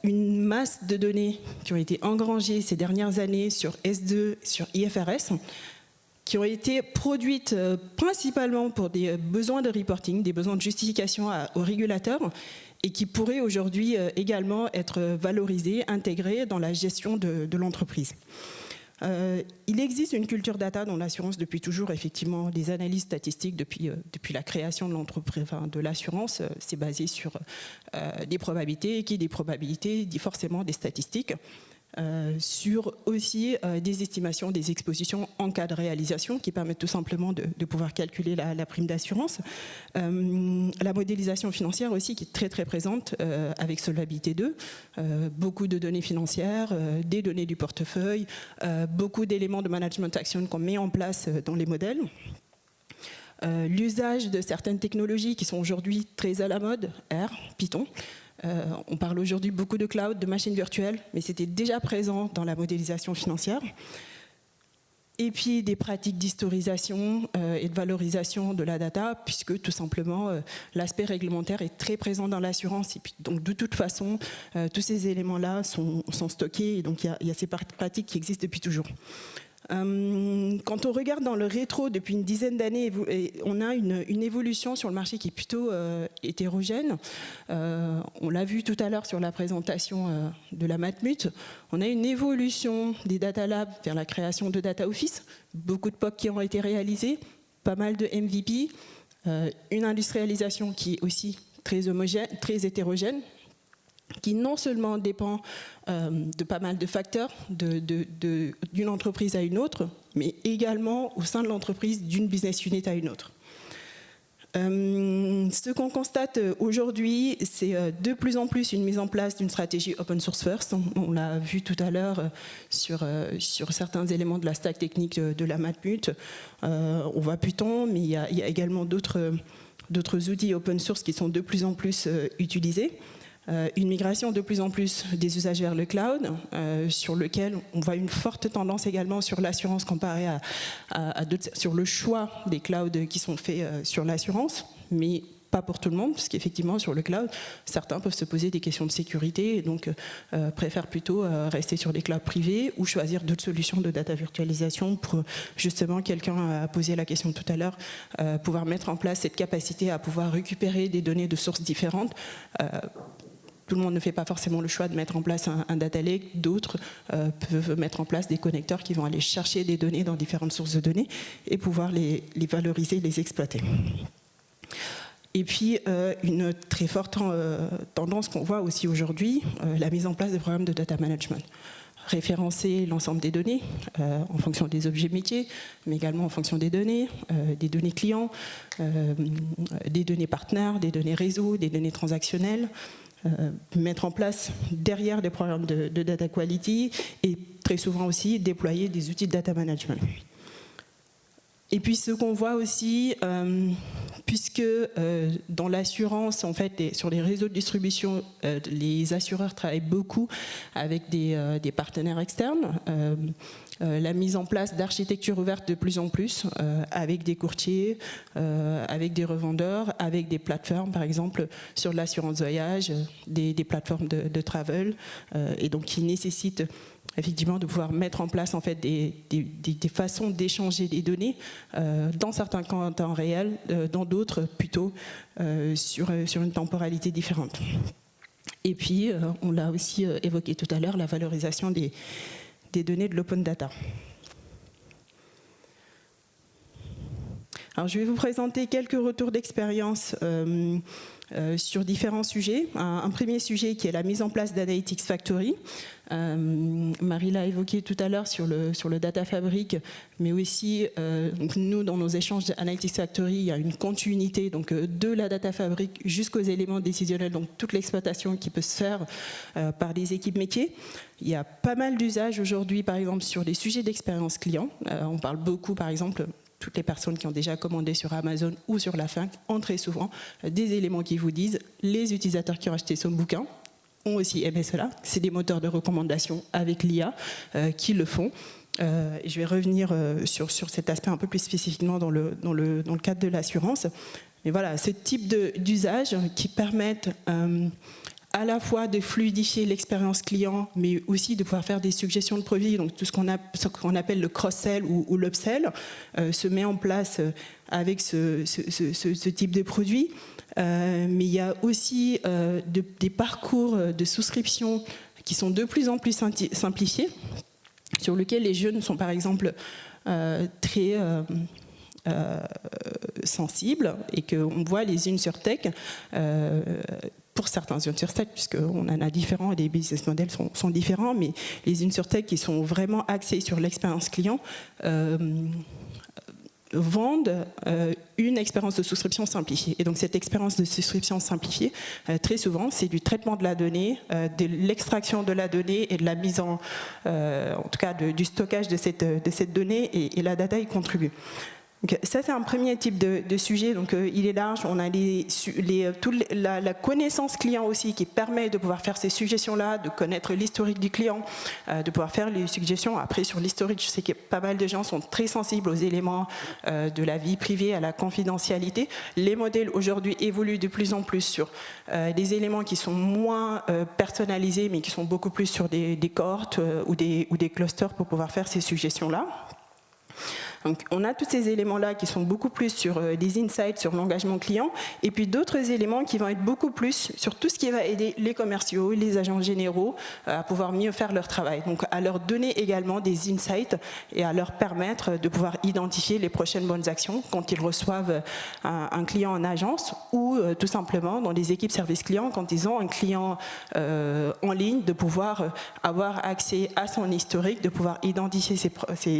une masse de données qui ont été engrangées ces dernières années sur S2, sur IFRS, qui ont été produites principalement pour des besoins de reporting, des besoins de justification aux régulateurs, et qui pourraient aujourd'hui également être valorisées, intégrées dans la gestion de l'entreprise. Il existe une culture data dans l'assurance depuis toujours, effectivement, des analyses statistiques depuis la création de l'entreprise, enfin, de l'assurance, c'est basé sur des probabilités, qui dit probabilités dit forcément des statistiques, sur aussi des estimations des expositions en cas de réalisation qui permettent tout simplement de pouvoir calculer la prime d'assurance. La modélisation financière aussi qui est très très présente avec Solvabilité 2, beaucoup de données financières, des données du portefeuille, beaucoup d'éléments de management action qu'on met en place dans les modèles. L'usage de certaines technologies qui sont aujourd'hui très à la mode, R, Python. On parle aujourd'hui beaucoup de cloud, de machines virtuelles, mais c'était déjà présent dans la modélisation financière. Et puis des pratiques d'historisation et de valorisation de la data, puisque tout simplement l'aspect réglementaire est très présent dans l'assurance. Et puis donc de toute façon, tous ces éléments-là sont stockés, et donc il y a ces pratiques qui existent depuis toujours. Quand on regarde dans le rétro depuis une dizaine d'années, on a une évolution sur le marché qui est plutôt hétérogène. On l'a vu tout à l'heure sur la présentation de la Matmut. On a une évolution des data labs vers la création de data office. Beaucoup de POC qui ont été réalisés, pas mal de MVP, une industrialisation qui est aussi très homogène, très hétérogène, qui non seulement dépend de pas mal de facteurs d'une entreprise à une autre, mais également au sein de l'entreprise d'une business unit à une autre. Ce qu'on constate aujourd'hui, c'est de plus en plus une mise en place d'une stratégie open source first. On l'a vu tout à l'heure sur certains éléments de la stack technique de la Matmut. On voit Python, mais il y a également d'autres outils open source qui sont de plus en plus utilisés. Une migration de plus en plus des usages vers le cloud, sur lequel on voit une forte tendance également sur l'assurance comparée sur le choix des clouds qui sont faits sur l'assurance, mais pas pour tout le monde, parce qu'effectivement sur le cloud, certains peuvent se poser des questions de sécurité et donc préfèrent plutôt rester sur des clouds privés ou choisir d'autres solutions de data virtualisation pour justement, quelqu'un a posé la question tout à l'heure, pouvoir mettre en place cette capacité à pouvoir récupérer des données de sources différentes. Tout le monde ne fait pas forcément le choix de mettre en place un data lake. D'autres peuvent mettre en place des connecteurs qui vont aller chercher des données dans différentes sources de données et pouvoir les valoriser, les exploiter. Et puis, une très forte tendance qu'on voit aussi aujourd'hui, la mise en place de programmes de data management. Référencer l'ensemble des données en fonction des objets métiers, mais également en fonction des données clients, des données partenaires, des données réseau, des données transactionnelles. Mettre en place derrière des programmes de data quality et très souvent aussi déployer des outils de data management. Et puis ce qu'on voit aussi, puisque dans l'assurance, en fait, sur les réseaux de distribution, les assureurs travaillent beaucoup avec des partenaires externes. La mise en place d'architecture ouverte de plus en plus, avec des courtiers, avec des revendeurs, avec des plateformes, par exemple, sur l'assurance voyage, des plateformes de travel, et donc qui nécessitent effectivement de pouvoir mettre en place en fait des façons d'échanger des données, dans certains cas en temps réel, dans d'autres plutôt sur une temporalité différente. Et puis, on l'a aussi évoqué tout à l'heure, la valorisation des données de l'open data. Alors, je vais vous présenter quelques retours d'expérience sur différents sujets. Un premier sujet qui est la mise en place d'Analytics Factory. Marie l'a évoqué tout à l'heure sur le Data Fabric, mais aussi nous, dans nos échanges d'Analytics Factory, il y a une continuité donc, de la Data Fabric jusqu'aux éléments décisionnels, donc toute l'exploitation qui peut se faire par des équipes métiers. Il y a pas mal d'usages aujourd'hui, par exemple, sur des sujets d'expérience client. On parle beaucoup, par exemple, toutes les personnes qui ont déjà commandé sur Amazon ou sur la FINC ont très souvent des éléments qui vous disent les utilisateurs qui ont acheté ce bouquin ont aussi aimé cela. C'est des moteurs de recommandation avec l'IA qui le font. Je vais revenir sur cet aspect un peu plus spécifiquement dans le cadre de l'assurance. Mais voilà, ce type d'usages qui permettent à la fois de fluidifier l'expérience client, mais aussi de pouvoir faire des suggestions de produits. Donc tout ce qu'on appelle le cross-sell ou l'upsell se met en place avec ce type de produit. Mais il y a aussi des parcours de souscription qui sont de plus en plus simplifiés, sur lesquels les jeunes sont par exemple très sensibles, et qu'on voit les InsurTech pour certains InsurTech, puisqu'on en a différents et les business models sont différents, mais les InsurTech qui sont vraiment axés sur l'expérience client vendent une expérience de souscription simplifiée. Et donc cette expérience de souscription simplifiée, très souvent, c'est du traitement de la donnée, de l'extraction de la donnée et de la mise en tout cas du stockage de cette donnée, et la data y contribue. Donc, ça, c'est un premier type de sujet. Donc, il est large. On a la connaissance client aussi qui permet de pouvoir faire ces suggestions-là, de connaître l'historique du client, de pouvoir faire les suggestions. Après, sur l'historique, je sais que pas mal de gens sont très sensibles aux éléments de la vie privée, à la confidentialité. Les modèles aujourd'hui évoluent de plus en plus sur des éléments qui sont moins personnalisés, mais qui sont beaucoup plus sur des cohortes ou des clusters pour pouvoir faire ces suggestions-là. Donc, on a tous ces éléments-là qui sont beaucoup plus sur des insights, sur l'engagement client, et puis d'autres éléments qui vont être beaucoup plus sur tout ce qui va aider les commerciaux, les agents généraux à pouvoir mieux faire leur travail. Donc, à leur donner également des insights et à leur permettre de pouvoir identifier les prochaines bonnes actions quand ils reçoivent un client en agence ou tout simplement dans les équipes service client, quand ils ont un client en ligne, de pouvoir avoir accès à son historique, de pouvoir identifier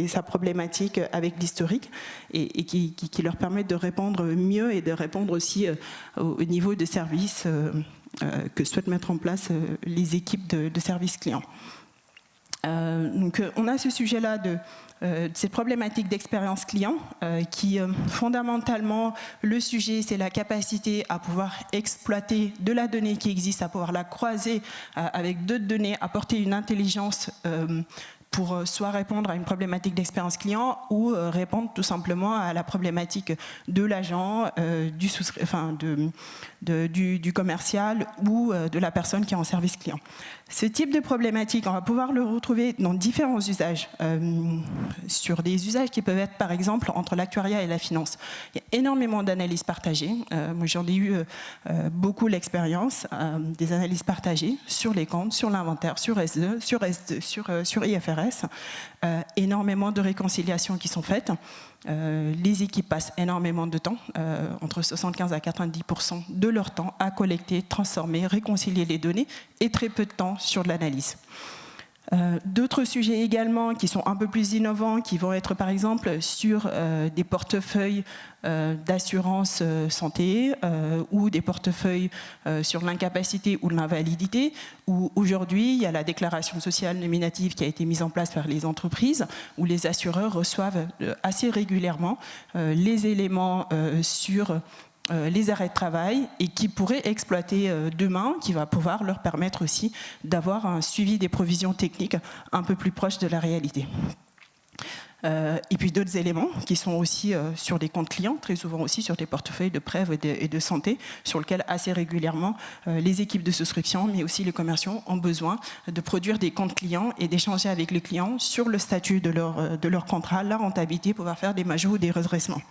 sa problématique avec l'historique et qui leur permettent de répondre mieux et de répondre aussi au niveau de services que souhaitent mettre en place les équipes de service client. Donc on a ce sujet-là de cette problématique d'expérience client qui fondamentalement, le sujet, c'est la capacité à pouvoir exploiter de la donnée qui existe, à pouvoir la croiser avec d'autres données, apporter une intelligence pour soit répondre à une problématique d'expérience client ou répondre tout simplement à la problématique de l'agent, du commercial ou de la personne qui est en service client. Ce type de problématique, on va pouvoir le retrouver dans différents usages, sur des usages qui peuvent être par exemple entre l'actuariat et la finance. Il y a énormément d'analyses partagées. Moi j'en ai eu beaucoup l'expérience des analyses partagées sur les comptes, sur l'inventaire, sur S2, sur IFRS. Énormément de réconciliations qui sont faites. Les équipes passent énormément de temps, entre 75 à 90% de leur temps à collecter, transformer, réconcilier les données et très peu de temps sur de l'analyse. D'autres sujets également qui sont un peu plus innovants, qui vont être par exemple sur des portefeuilles d'assurance santé ou des portefeuilles sur l'incapacité ou l'invalidité, où aujourd'hui il y a la déclaration sociale nominative qui a été mise en place par les entreprises, où les assureurs reçoivent assez régulièrement les éléments sur les arrêts de travail et qui pourrait exploiter demain, qui va pouvoir leur permettre aussi d'avoir un suivi des provisions techniques un peu plus proche de la réalité. Et puis d'autres éléments qui sont aussi sur des comptes clients, très souvent aussi sur des portefeuilles de prêts et de santé, sur lesquels assez régulièrement les équipes de souscription, mais aussi les commerciaux ont besoin de produire des comptes clients et d'échanger avec les clients sur le statut de leur contrat, la rentabilité, pouvoir faire des majors ou des redressements.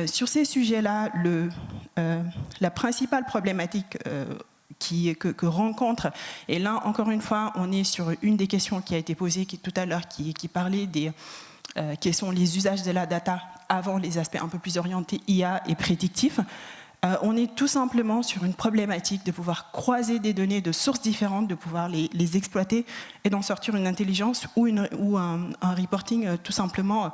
Sur ces sujets-là, la principale problématique que rencontre, et là encore une fois on est sur une des questions qui a été posée tout à l'heure, qui parlait des quels sont les usages de la data avant les aspects un peu plus orientés IA et prédictifs. On est tout simplement sur une problématique de pouvoir croiser des données de sources différentes, de pouvoir les exploiter et d'en sortir une intelligence ou un reporting tout simplement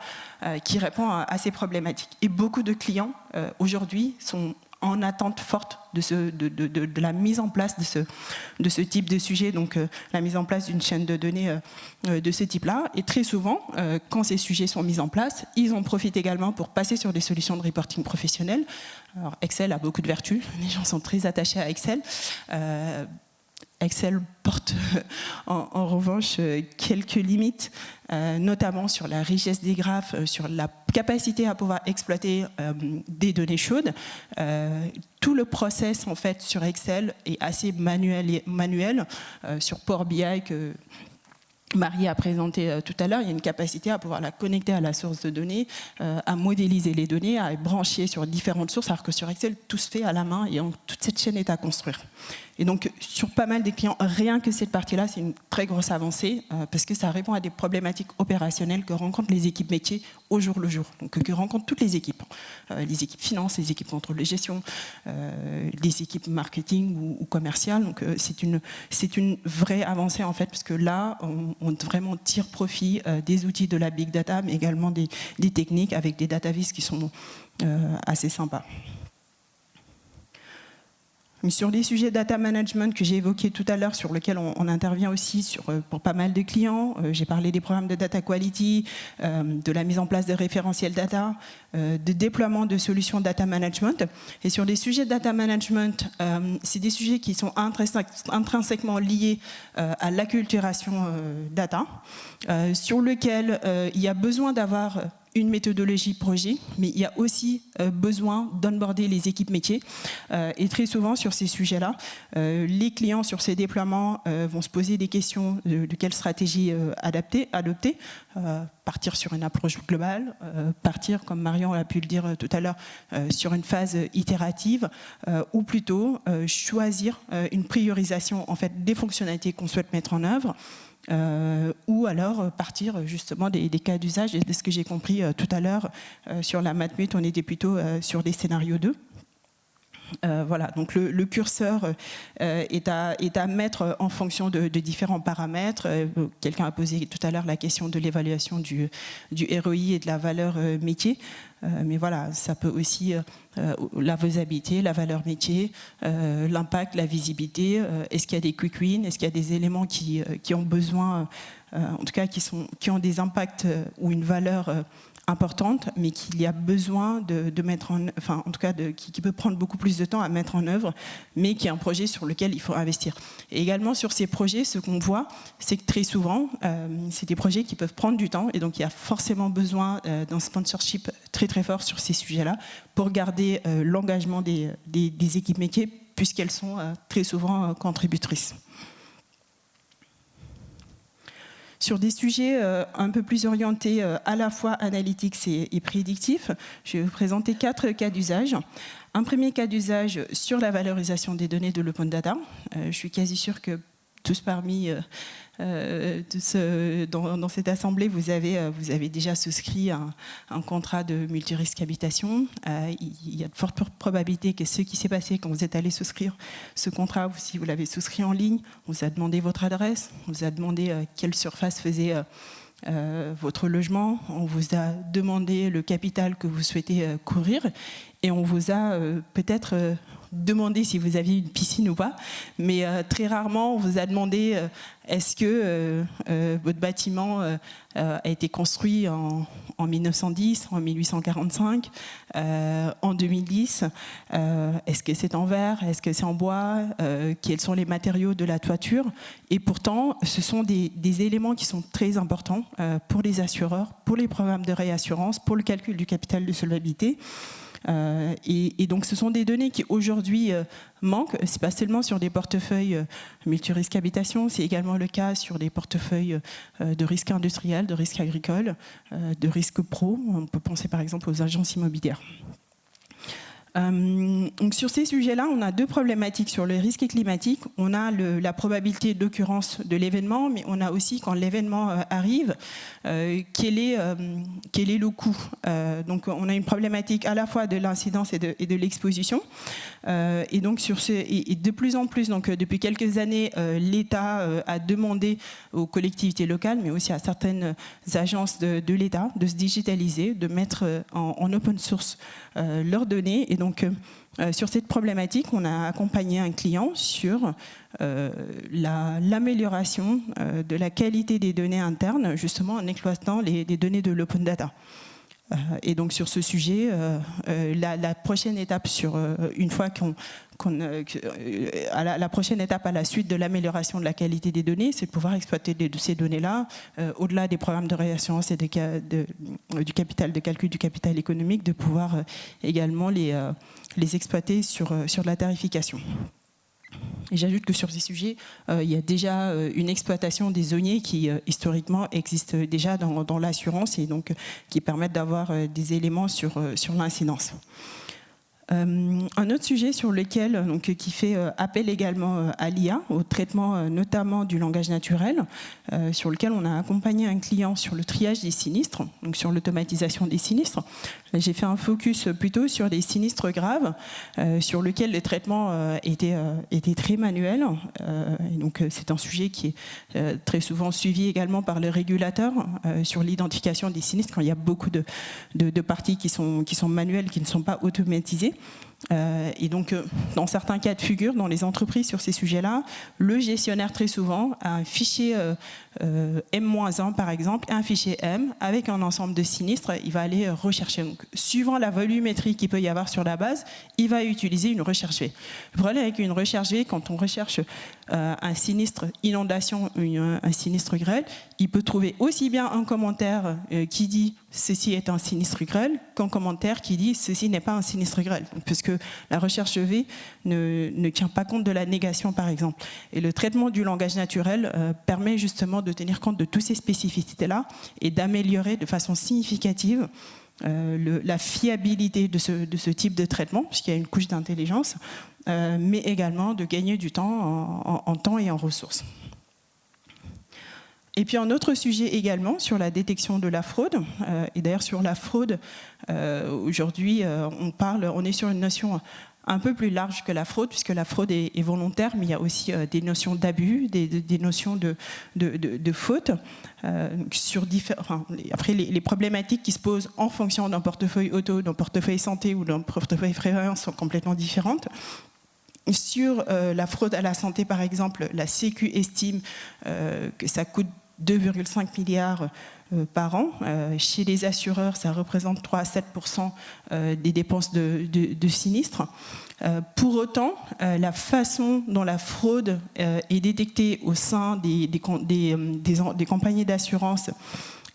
qui répond à ces problématiques. Et beaucoup de clients aujourd'hui sont en attente forte de la mise en place de ce type de sujet, donc la mise en place d'une chaîne de données de ce type-là. Et très souvent, quand ces sujets sont mis en place, ils en profitent également pour passer sur des solutions de reporting professionnelles. Alors, Excel a beaucoup de vertus, les gens sont très attachés à Excel. Excel porte en revanche quelques limites, notamment sur la richesse des graphes, sur la capacité à pouvoir exploiter des données chaudes. Tout le process en fait sur Excel est assez manuel. Sur Power BI que Marie a présenté tout à l'heure, il y a une capacité à pouvoir la connecter à la source de données, à modéliser les données, à brancher sur différentes sources, alors que sur Excel, tout se fait à la main et donc, toute cette chaîne est à construire. Et donc, sur pas mal des clients, rien que cette partie-là, c'est une très grosse avancée parce que ça répond à des problématiques opérationnelles que rencontrent les équipes métiers au jour le jour, donc que rencontrent toutes les équipes finance, les équipes contrôle de gestion, les équipes marketing ou commerciales. Donc, c'est une vraie avancée en fait, parce que là, on vraiment tire profit des outils de la big data, mais également des techniques avec des data vis qui sont assez sympas. Sur les sujets data management que j'ai évoqués tout à l'heure, sur lesquels on intervient aussi pour pas mal de clients, j'ai parlé des programmes de data quality, de la mise en place de référentiels data, de déploiement de solutions data management. Et sur les sujets data management, c'est des sujets qui sont intrinsèquement liés à l'acculturation data, sur lequel il y a besoin d'avoir une méthodologie projet, mais il y a aussi besoin d'onboarder les équipes métiers. Et très souvent, sur ces sujets-là, les clients sur ces déploiements vont se poser des questions de quelle stratégie adopter, partir sur une approche globale, partir, comme Marion a pu le dire tout à l'heure, sur une phase itérative, ou plutôt choisir une priorisation en fait, des fonctionnalités qu'on souhaite mettre en œuvre, ou alors partir justement des cas d'usage. Et de ce que j'ai compris tout à l'heure sur la Matmut, on était plutôt sur des scénarios 2. Voilà, donc le curseur est à mettre en fonction de différents paramètres. Quelqu'un a posé tout à l'heure la question de l'évaluation du ROI et de la valeur métier. Mais voilà, ça peut aussi la faisabilité, la valeur métier, l'impact, la visibilité. Est-ce qu'il y a des quick wins? Est-ce qu'il y a des éléments qui ont besoin, en tout cas qui ont des impacts ou une valeur importante, mais qu'il y a besoin de mettre en tout cas qui peut prendre beaucoup plus de temps à mettre en œuvre, mais qui est un projet sur lequel il faut investir. Et également sur ces projets, ce qu'on voit, c'est que très souvent, c'est des projets qui peuvent prendre du temps, et donc il y a forcément besoin d'un sponsorship très très fort sur ces sujets-là pour garder l'engagement des équipes métiers, puisqu'elles sont très souvent contributrices. Sur des sujets un peu plus orientés à la fois analytiques et prédictifs, je vais vous présenter 4 cas d'usage. Un premier cas d'usage sur la valorisation des données de l'open data. Je suis quasi sûre que tous parmi dans cette assemblée, vous avez déjà souscrit un contrat de multirisque habitation. Il y a de fortes probabilités que ce qui s'est passé quand vous êtes allé souscrire ce contrat, ou si vous l'avez souscrit en ligne, on vous a demandé votre adresse, on vous a demandé quelle surface faisait votre logement, on vous a demandé le capital que vous souhaitez couvrir, et on vous a peut-être demandé si vous aviez une piscine ou pas, mais très rarement on vous a demandé est-ce que votre bâtiment a été construit en 1910, en 1845, en 2010, est-ce que c'est en verre, est-ce que c'est en bois, quels sont les matériaux de la toiture. Et pourtant, ce sont des éléments qui sont très importants pour les assureurs, pour les programmes de réassurance, pour le calcul du capital de solvabilité. Et donc ce sont des données qui aujourd'hui manquent. C'est pas seulement sur des portefeuilles multirisque habitation, c'est également le cas sur des portefeuilles de risque industriel, de risque agricole, de risque pro. On peut penser par exemple aux agences immobilières. Donc sur ces sujets-là, on a 2 problématiques. Sur le risque climatique, on a la probabilité d'occurrence de l'événement, mais on a aussi, quand l'événement arrive, quel est le coût. Donc on a une problématique à la fois de l'incidence et de l'exposition. Et donc et de plus en plus, donc depuis quelques années, l'État a demandé aux collectivités locales, mais aussi à certaines agences de l'État, de se digitaliser, de mettre en open source leurs données. Et donc, sur cette problématique, on a accompagné un client sur l'amélioration de la qualité des données internes, justement en exploitant les données de l'open data. Et donc sur ce sujet, la prochaine étape, une fois la prochaine étape à la suite de l'amélioration de la qualité des données, c'est de pouvoir exploiter ces données-là au-delà des programmes de réassurance et du capital, de calcul du capital économique, de pouvoir également les exploiter sur la tarification. Et j'ajoute que sur ces sujets, il y a déjà une exploitation des zoniers qui, historiquement, existent déjà dans l'assurance et donc qui permettent d'avoir des éléments sur l'incidence. Un autre sujet sur lequel, qui fait appel également à l'IA, au traitement notamment du langage naturel, sur lequel on a accompagné un client sur le triage des sinistres, donc sur l'automatisation des sinistres. J'ai fait un focus plutôt sur des sinistres graves, sur lequel le traitement était très manuel. Et donc c'est un sujet qui est très souvent suivi également par le régulateur sur l'identification des sinistres quand il y a beaucoup de parties qui sont manuelles, qui ne sont pas automatisées. Et donc, dans certains cas de figure, dans les entreprises sur ces sujets-là, le gestionnaire, très souvent, a un fichier M-1, par exemple, et un fichier M avec un ensemble de sinistres. Il va aller rechercher. Donc, suivant la volumétrie qu'il peut y avoir sur la base, il va utiliser une recherche V. Le problème avec une recherche V, quand on recherche un sinistre inondation ou un sinistre grêle, il peut trouver aussi bien un commentaire qui dit « ceci est un sinistre grêle » qu'un commentaire qui dit « ceci n'est pas un sinistre grêle », puisque la recherche V ne tient pas compte de la négation, par exemple. Et le traitement du langage naturel permet justement de tenir compte de toutes ces spécificités-là et d'améliorer de façon significative la fiabilité de ce type de traitement, puisqu'il y a une couche d'intelligence, mais également de gagner du temps en temps et en ressources. Et puis un autre sujet également sur la détection de la fraude, et d'ailleurs sur la fraude, aujourd'hui on est sur une notion un peu plus large que la fraude, puisque la fraude est volontaire, mais il y a aussi des notions d'abus, des notions de faute. Après, les problématiques qui se posent en fonction d'un portefeuille auto, d'un portefeuille santé ou d'un portefeuille prévoyance sont complètement différentes. Sur la fraude à la santé, par exemple, la Sécu estime que ça coûte 2,5 milliards par an. Chez les assureurs, ça représente 3 à 7% des dépenses de sinistres. Pour autant, la façon dont la fraude est détectée au sein des compagnies d'assurance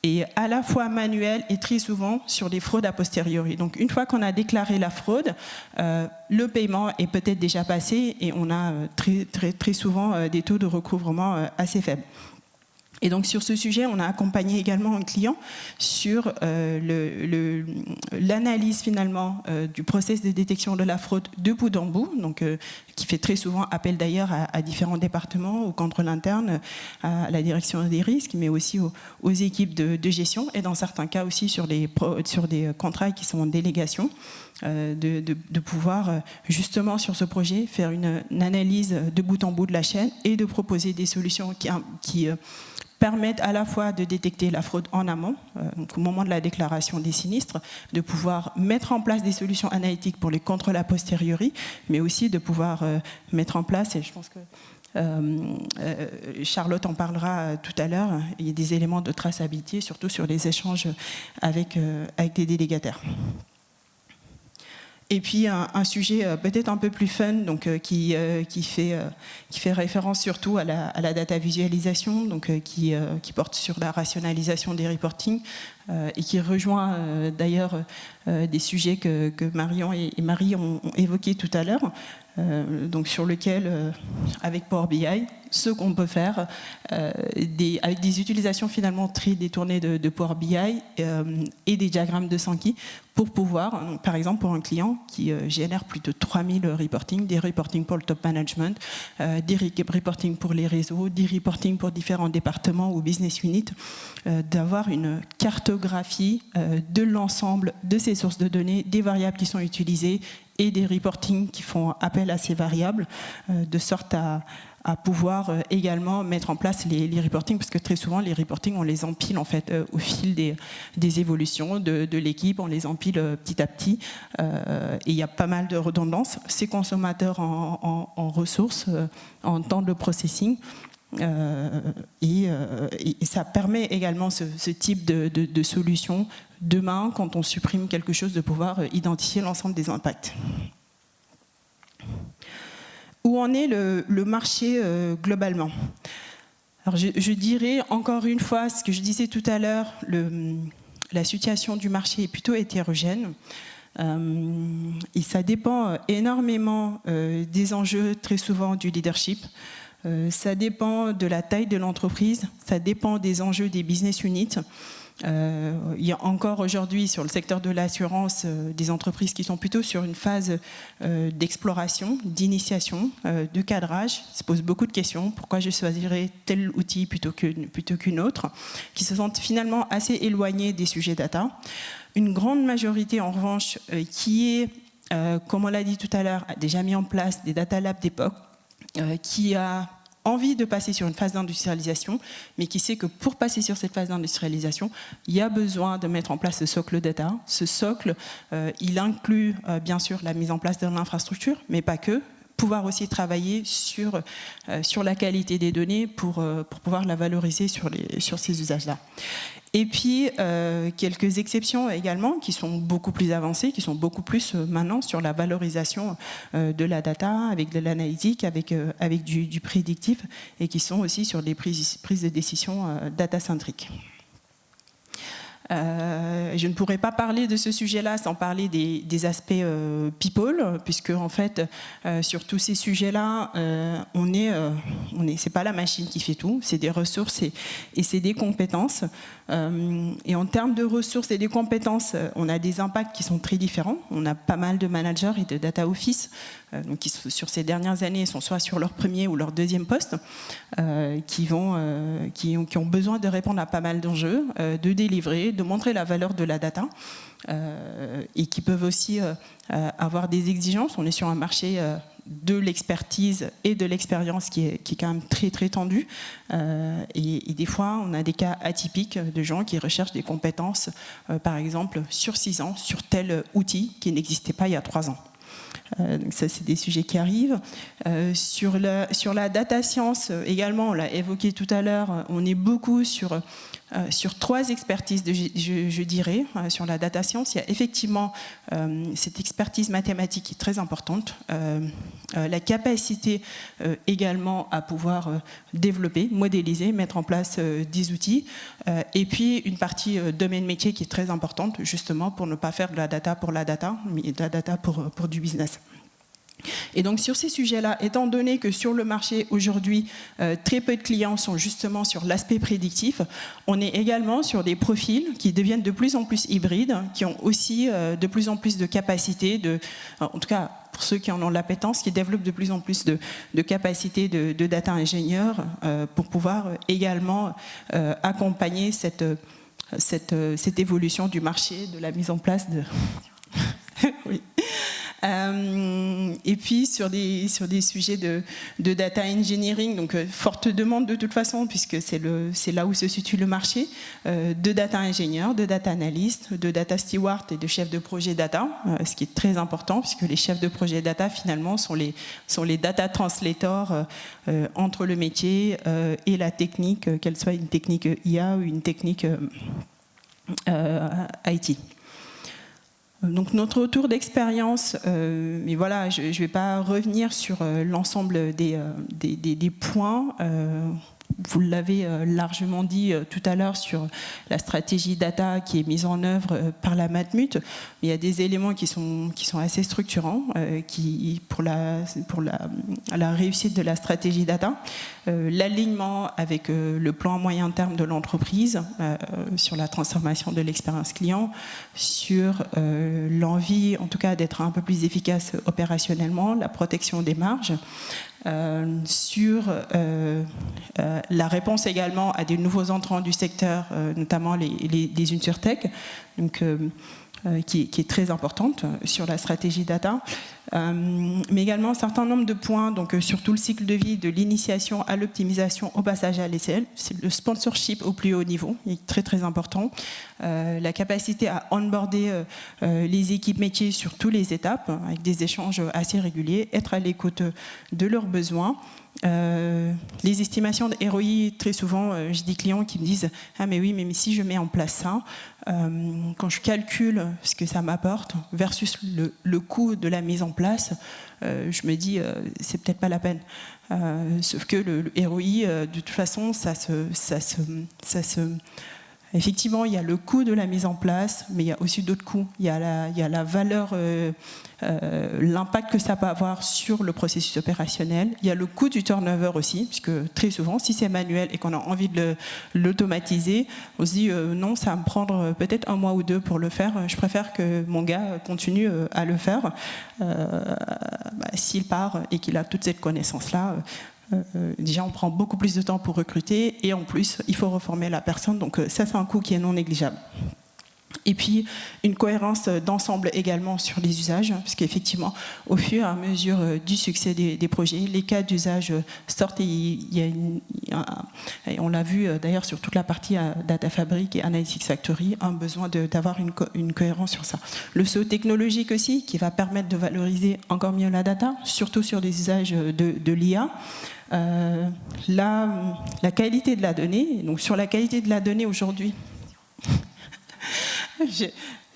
est à la fois manuelle et très souvent sur des fraudes a posteriori. Donc une fois qu'on a déclaré la fraude, le paiement est peut-être déjà passé et on a très souvent des taux de recouvrement assez faibles. Et donc sur ce sujet, on a accompagné également un client sur l'analyse finalement du process de détection de la fraude de bout en bout, donc qui fait très souvent appel d'ailleurs à différents départements, au contrôle interne, à la direction des risques, mais aussi aux équipes de gestion, et dans certains cas aussi sur des contrats qui sont en délégation. De pouvoir justement sur ce projet faire une analyse de bout en bout de la chaîne et de proposer des solutions qui permettent à la fois de détecter la fraude en amont, donc au moment de la déclaration des sinistres, de pouvoir mettre en place des solutions analytiques pour les contrôles a posteriori, mais aussi de pouvoir mettre en place, et je pense que Charlotte en parlera tout à l'heure, il y a des éléments de traçabilité, surtout sur les échanges avec des délégataires. Et puis un sujet peut-être un peu plus fun, donc qui fait référence surtout à la data visualisation, donc qui porte sur la rationalisation des reporting et qui rejoint d'ailleurs des sujets que Marion et Marie ont évoqués tout à l'heure. Donc sur lequel, avec Power BI, ce qu'on peut faire avec des utilisations finalement très détournées de Power BI et des diagrammes de Sankey pour pouvoir, donc, par exemple pour un client qui génère plus de 3000 reporting, des reporting pour le top management, des reporting pour les réseaux, des reporting pour différents départements ou business units, d'avoir une cartographie de l'ensemble de ces sources de données, des variables qui sont utilisées et des reporting qui font appel à ces variables, de sorte à pouvoir également mettre en place les reporting, parce que très souvent les reporting on les empile en fait au fil des évolutions de l'équipe, on les empile petit à petit et il y a pas mal de redondance. C'est consommateur en ressources, en temps de processing. Et ça permet également ce type de solution demain, quand on supprime quelque chose, de pouvoir identifier l'ensemble des impacts. Où en est le marché globalement? Alors je dirais encore une fois ce que je disais tout à l'heure, la situation du marché est plutôt hétérogène. Et ça dépend énormément des enjeux, très souvent du leadership. Ça dépend de la taille de l'entreprise, ça dépend des enjeux des business units. Il y a encore aujourd'hui sur le secteur de l'assurance des entreprises qui sont plutôt sur une phase d'exploration, d'initiation, de cadrage. Ils se posent beaucoup de questions. Pourquoi je choisirais tel outil plutôt qu'une autre, qui se sentent finalement assez éloignés des sujets data. Une grande majorité en revanche qui est, comme on l'a dit tout à l'heure, a déjà mis en place des data labs d'époque, qui a envie de passer sur une phase d'industrialisation, mais qui sait que pour passer sur cette phase d'industrialisation, il y a besoin de mettre en place ce socle data. Ce socle, il inclut bien sûr la mise en place de l'infrastructure, mais pas que. Pouvoir aussi travailler sur la qualité des données pour pouvoir la valoriser sur ces usages-là. Et puis, quelques exceptions également qui sont beaucoup plus avancées, qui sont beaucoup plus maintenant sur la valorisation de la data, avec de l'analytique, avec du prédictif, et qui sont aussi sur des prises de décision data-centriques. Je ne pourrais pas parler de ce sujet-là sans parler des aspects people, puisque en fait, sur tous ces sujets-là, c'est pas la machine qui fait tout, c'est des ressources et c'est des compétences. Et en termes de ressources et de compétences, on a des impacts qui sont très différents. On a pas mal de managers et de data office donc qui, sur ces dernières années, sont soit sur leur premier ou leur deuxième poste, qui ont besoin de répondre à pas mal d'enjeux, de délivrer, de montrer la valeur de la data, et qui peuvent aussi avoir des exigences. On est sur un marché de l'expertise et de l'expérience qui est quand même très très tendu, et des fois on a des cas atypiques de gens qui recherchent des compétences par exemple sur 6 ans sur tel outil qui n'existait pas il y a 3 ans. Donc ça, c'est des sujets qui arrivent. Sur la data science également, on l'a évoqué tout à l'heure, on est beaucoup sur 3 expertises, je dirais. Sur la data science, il y a effectivement cette expertise mathématique qui est très importante, la capacité également à pouvoir développer, modéliser, mettre en place des outils, et puis une partie domaine métier qui est très importante, justement pour ne pas faire de la data pour la data, mais de la data pour du business. Et donc sur ces sujets-là, étant donné que sur le marché aujourd'hui, très peu de clients sont justement sur l'aspect prédictif, on est également sur des profils qui deviennent de plus en plus hybrides, qui ont aussi de plus en plus de capacités, en tout cas pour ceux qui en ont l'appétence, qui développent de plus en plus de capacités de data ingénieurs pour pouvoir également accompagner cette évolution du marché, de la mise en place de... oui. Et puis sur des sujets de data engineering, donc forte demande de toute façon, puisque c'est là où se situe le marché, de data ingénieurs, de data analystes, de data stewards et de chefs de projet data, ce qui est très important, puisque les chefs de projet data finalement sont les data translators entre le métier et la technique, qu'elle soit une technique IA ou une technique IT. Donc notre retour d'expérience, mais voilà, je ne vais pas revenir sur l'ensemble des points. Vous l'avez largement dit tout à l'heure sur la stratégie data qui est mise en œuvre par la Matmut. Il y a des éléments qui sont assez structurants pour la réussite de la stratégie data. L'alignement avec le plan à moyen terme de l'entreprise sur la transformation de l'expérience client, sur l'envie en tout cas d'être un peu plus efficace opérationnellement, la protection des marges, sur la réponse également à des nouveaux entrants du secteur, notamment les insurtech, donc qui est très importante sur la stratégie data, mais également un certain nombre de points, donc sur tout le cycle de vie, de l'initiation à l'optimisation au passage à l'ECL, c'est le sponsorship au plus haut niveau, il est très très important, la capacité à onboarder les équipes métiers sur toutes les étapes, avec des échanges assez réguliers, être à l'écoute de leurs besoins. Les estimations de ROI, très souvent, j'ai des clients qui me disent « Ah mais oui, mais si je mets en place ça, quand je calcule ce que ça m'apporte versus le coût de la mise en place, je me dis c'est peut-être pas la peine. » Sauf que le ROI, de toute façon, effectivement, il y a le coût de la mise en place, mais il y a aussi d'autres coûts. Il y a la valeur, l'impact que ça peut avoir sur le processus opérationnel. Il y a le coût du turnover aussi, puisque très souvent, si c'est manuel et qu'on a envie de l'automatiser, on se dit non, ça va me prendre peut-être 1 mois ou 2 pour le faire. Je préfère que mon gars continue à le faire. S'il part et qu'il a toute cette connaissance-là, déjà on prend beaucoup plus de temps pour recruter et en plus il faut reformer la personne, donc ça c'est un coût qui est non négligeable. Et puis une cohérence d'ensemble également sur les usages, parce qu'effectivement, au fur et à mesure du succès des projets, les cas d'usage sortent et on l'a vu d'ailleurs sur toute la partie Data Fabric et Analytics Factory, un besoin d'avoir une cohérence sur ça. Le saut technologique aussi, qui va permettre de valoriser encore mieux la data, surtout sur les usages de l'IA. La qualité de la donnée, donc sur la qualité de la donnée aujourd'hui,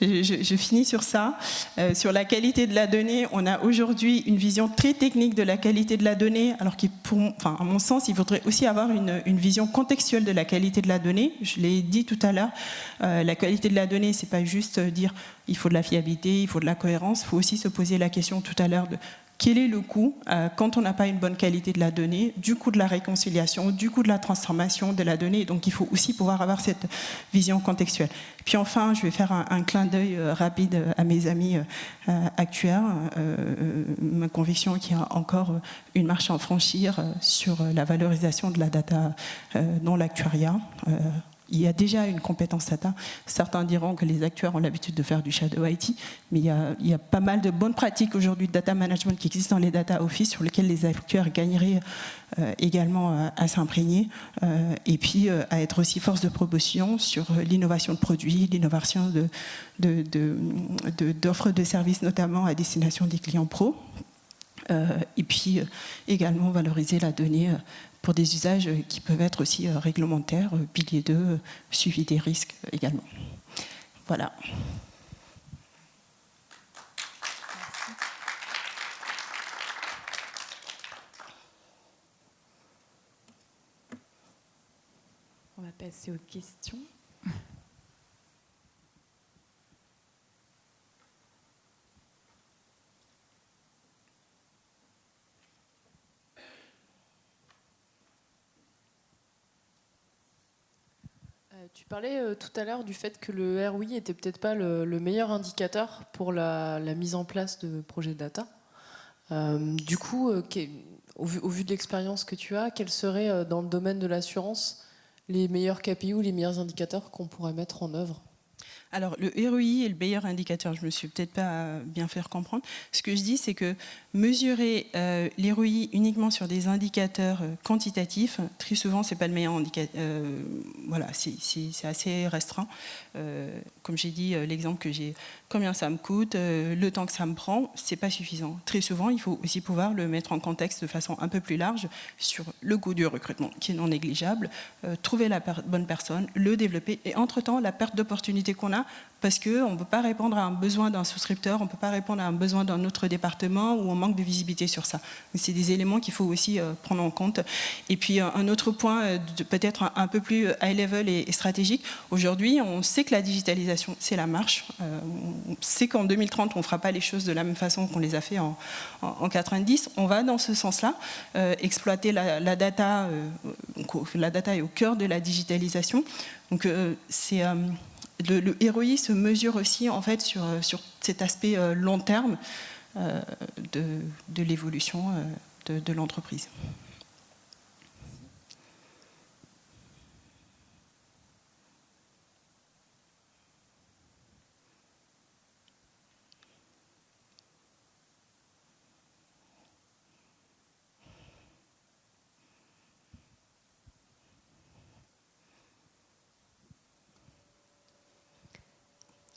je finis sur ça. Sur la qualité de la donnée, on a aujourd'hui une vision très technique de la qualité de la donnée, alors à mon sens, il faudrait aussi avoir une vision contextuelle de la qualité de la donnée. Je l'ai dit tout à l'heure, la qualité de la donnée, c'est pas juste dire il faut de la fiabilité, il faut de la cohérence, il faut aussi se poser la question tout à l'heure de quel est le coût quand on n'a pas une bonne qualité de la donnée, du coût de la réconciliation, du coût de la transformation de la donnée. Donc il faut aussi pouvoir avoir cette vision contextuelle. Puis enfin, je vais faire un clin d'œil rapide à mes amis actuaires. Ma conviction qu'il y a encore une marche à franchir sur la valorisation de la data dans l'actuariat. Il y a déjà une compétence data. Certains diront que les actuaires ont l'habitude de faire du shadow IT, mais il y a pas mal de bonnes pratiques aujourd'hui de data management qui existent dans les data office sur lesquelles les actuaires gagneraient également à s'imprégner et puis à être aussi force de proposition sur l'innovation de produits, l'innovation d'offres de services, notamment à destination des clients pro. Et puis également valoriser la donnée pour des usages qui peuvent être aussi réglementaires, pilier 2, suivi des risques également. Voilà. On va passer aux questions. Tu parlais tout à l'heure du fait que le ROI était peut-être pas le meilleur indicateur pour la mise en place de projets data. Du coup, au vu de l'expérience que tu as, quels seraient dans le domaine de l'assurance les meilleurs KPI ou les meilleurs indicateurs qu'on pourrait mettre en œuvre ? Alors, le ROI est le meilleur indicateur. Je ne me suis peut-être pas bien fait comprendre. Ce que je dis, c'est que mesurer l'ROI uniquement sur des indicateurs quantitatifs, très souvent, ce n'est pas le meilleur indicateur. Voilà, c'est assez restreint. Comme j'ai dit, l'exemple que j'ai, combien ça me coûte, le temps que ça me prend, ce n'est pas suffisant. Très souvent, il faut aussi pouvoir le mettre en contexte de façon un peu plus large sur le coût du recrutement, qui est non négligeable, trouver la bonne personne, le développer, et entre-temps, la perte d'opportunité qu'on a, parce qu'on ne peut pas répondre à un besoin d'un souscripteur, on ne peut pas répondre à un besoin d'un autre département, ou on manque de visibilité sur ça. C'est des éléments qu'il faut aussi prendre en compte. Et puis un autre point, peut-être un peu plus high level et stratégique, aujourd'hui on sait que la digitalisation c'est la marche, on sait qu'en 2030 on ne fera pas les choses de la même façon qu'on les a fait en 90, on va dans ce sens-là, exploiter la data, la data est au cœur de la digitalisation, donc c'est... Le ROI se mesure aussi en fait sur cet aspect long terme de l'évolution de l'entreprise.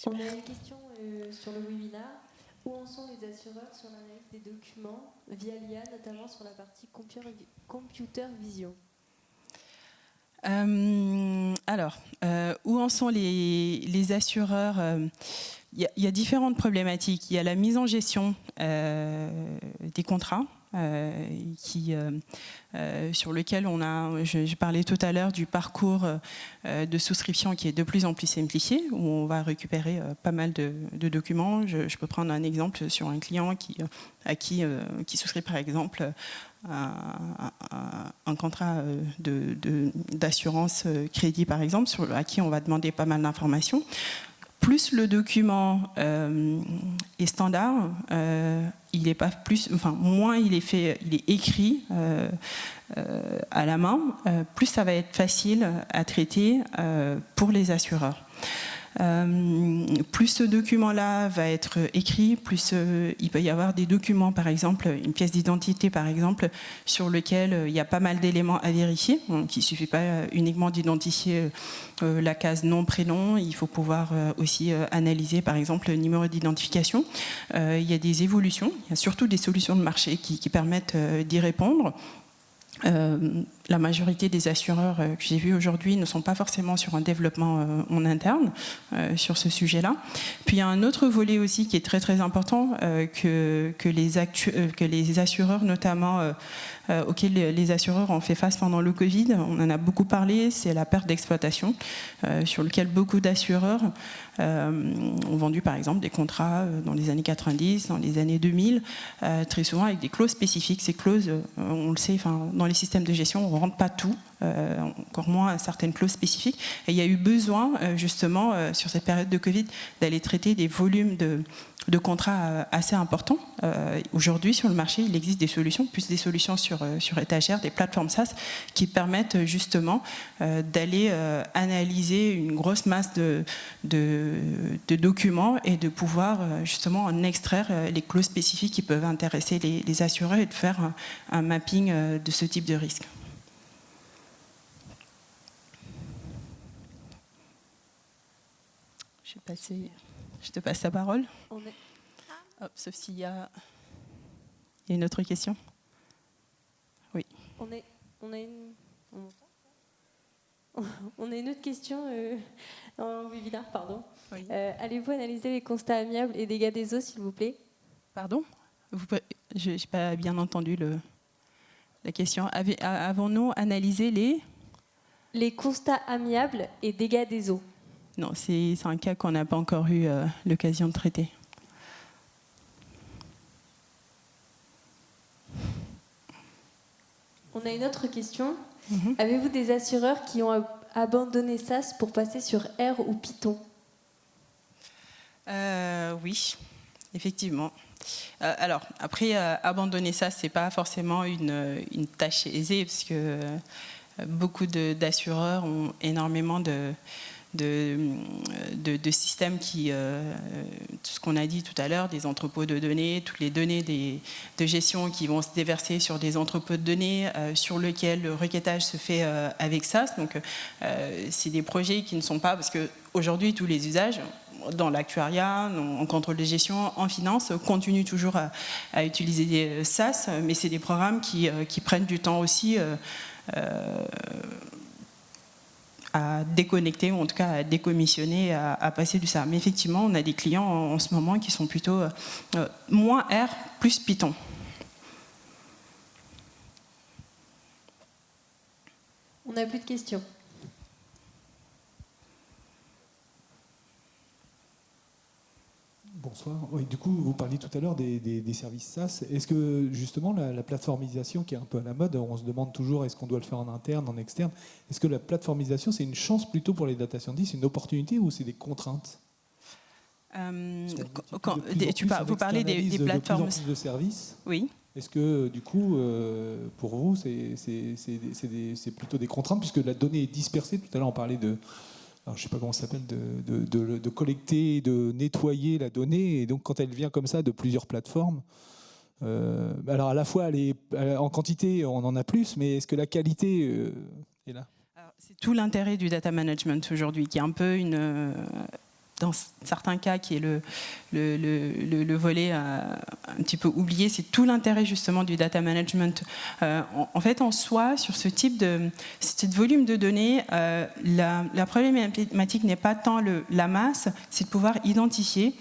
On a une question sur le webinaire. Où en sont les assureurs sur l'analyse des documents via l'IA, notamment sur la partie computer vision? Alors, où en sont les assureurs? Il y a différentes problématiques. Il y a la mise en gestion des contrats. Sur lequel on a, j'ai parlé tout à l'heure du parcours de souscription qui est de plus en plus simplifié, où on va récupérer pas mal de documents. Je peux prendre un exemple sur un client qui souscrit par exemple un contrat d'assurance crédit par exemple, à qui on va demander pas mal d'informations. Plus le document est standard, il est pas plus, enfin moins il est écrit à la main, plus ça va être facile à traiter pour les assureurs. Plus ce document-là va être écrit, plus il peut y avoir des documents, par exemple, une pièce d'identité, par exemple, sur lequel il y a pas mal d'éléments à vérifier. Donc, il ne suffit pas uniquement d'identifier la case nom-prénom, il faut pouvoir aussi analyser, par exemple, le numéro d'identification. Il y a des évolutions, il y a surtout des solutions de marché qui permettent d'y répondre. La majorité des assureurs que j'ai vus aujourd'hui ne sont pas forcément sur un développement en interne sur ce sujet-là. Puis il y a un autre volet aussi qui est très très important que les assureurs notamment auxquels les assureurs ont fait face pendant le Covid, on en a beaucoup parlé, c'est la perte d'exploitation sur lequel beaucoup d'assureurs ont vendu par exemple des contrats dans les années 90, dans les années 2000, très souvent avec des clauses spécifiques. Ces clauses, on le sait, dans les systèmes de gestion, on ne rentre pas tout, encore moins certaines clauses spécifiques. Et il y a eu besoin, justement, sur cette période de Covid, d'aller traiter des volumes de contrats assez importants. Aujourd'hui, sur le marché, il existe des solutions, plus des solutions sur étagère, des plateformes SaaS, qui permettent justement d'aller analyser une grosse masse de documents et de pouvoir justement en extraire les clauses spécifiques qui peuvent intéresser les assureurs et de faire un mapping de ce type de risque. Je te passe la parole. Hop, sauf s'il y a une autre question. Oui. On a une autre question en webinaire, pardon. Oui. Allez-vous analyser les constats amiables et dégâts des eaux, s'il vous plaît? Pardon? Je n'ai pas bien entendu la question. Avons-nous analysé les constats amiables et dégâts des eaux? Non, c'est un cas qu'on n'a pas encore eu l'occasion de traiter. On a une autre question. Avez-vous des assureurs qui ont abandonné SaaS pour passer sur R ou Python? Oui, effectivement. Alors, après, abandonner SaaS, ce n'est pas forcément une tâche aisée, parce que beaucoup d'assureurs ont énormément de systèmes qui, tout ce qu'on a dit tout à l'heure, des entrepôts de données, toutes les données de gestion qui vont se déverser sur des entrepôts de données sur lesquels le requêtage se fait avec SaaS. Donc, c'est des projets qui ne sont pas, parce qu'aujourd'hui, tous les usages, dans l'actuariat, en contrôle de gestion, en finance, continuent toujours à utiliser des SaaS, mais c'est des programmes qui prennent du temps aussi à déconnecter, ou en tout cas à décommissionner, à passer du SaaS. Mais effectivement, on a des clients en ce moment qui sont plutôt moins R, plus Python. On n'a plus de questions. Bonsoir. Oui, du coup, vous parliez tout à l'heure des services SaaS. Est-ce que justement la plateformisation qui est un peu à la mode, on se demande toujours est-ce qu'on doit le faire en interne, en externe, est-ce que la plateformisation c'est une chance plutôt pour les data scientists, une opportunité ou c'est des contraintes? Vous parlez des plateformes de services. Oui. Est-ce que du coup, pour vous, c'est plutôt des contraintes puisque la donnée est dispersée? Tout à l'heure, on parlait de... Alors, je ne sais pas comment ça s'appelle, de collecter, de nettoyer la donnée. Et donc, quand elle vient comme ça de plusieurs plateformes, alors à la fois, en quantité, on en a plus, mais est-ce que la qualité est là? C'est tout l'intérêt du data management aujourd'hui, qui est un peu dans certains cas, qui est le volet un petit peu oublié. C'est tout l'intérêt justement du data management. En fait, en soi, sur ce type de volume de données, la problématique n'est pas tant la masse, c'est de pouvoir identifier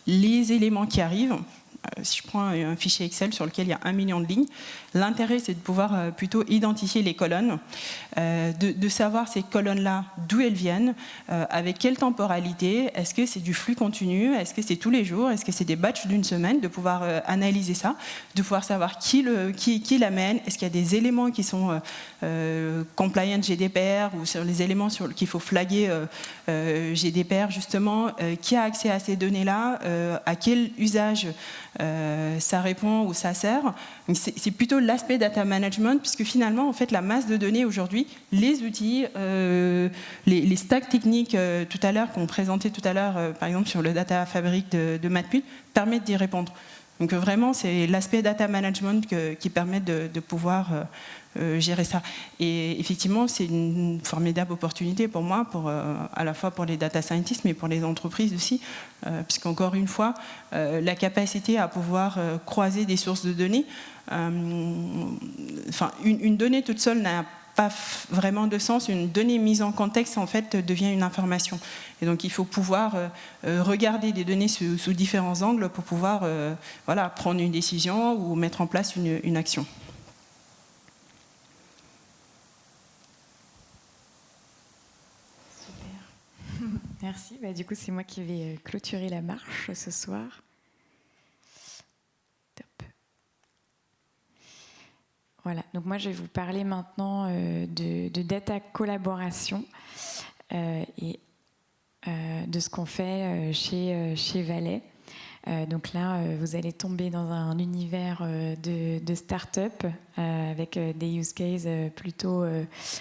les éléments qui arrivent. Si je prends un fichier Excel sur lequel il y a 1 million de lignes, l'intérêt c'est de pouvoir plutôt identifier les colonnes, de savoir ces colonnes-là, d'où elles viennent, avec quelle temporalité, est-ce que c'est du flux continu, est-ce que c'est tous les jours, est-ce que c'est des batchs d'une semaine, de pouvoir analyser ça, de pouvoir savoir qui l'amène, est-ce qu'il y a des éléments qui sont compliant GDPR ou sur les éléments qu'il faut flaguer GDPR justement, qui a accès à ces données-là, à quel usage ça répond ou ça sert. C'est plutôt l'aspect data management, puisque finalement, en fait, la masse de données aujourd'hui, les outils, les stacks techniques tout à l'heure qu'on présentait tout à l'heure, par exemple sur le data fabric de Matmut, permettent d'y répondre. Donc vraiment, c'est l'aspect data management qui permet de pouvoir gérer ça. Et effectivement, c'est une formidable opportunité pour moi, à la fois pour les data scientists, mais pour les entreprises aussi, puisqu'encore une fois, la capacité à pouvoir croiser des sources de données, une donnée toute seule n'a pas vraiment de sens. Une donnée mise en contexte, en fait, devient une information. Et donc, il faut pouvoir regarder des données sous différents angles pour pouvoir prendre une décision ou mettre en place une action. Super. Merci. Du coup, c'est moi qui vais clôturer la marche ce soir. Voilà, donc moi je vais vous parler maintenant de data collaboration et de ce qu'on fait chez Valais. Donc là, vous allez tomber dans un univers de start-up avec des use cases plutôt,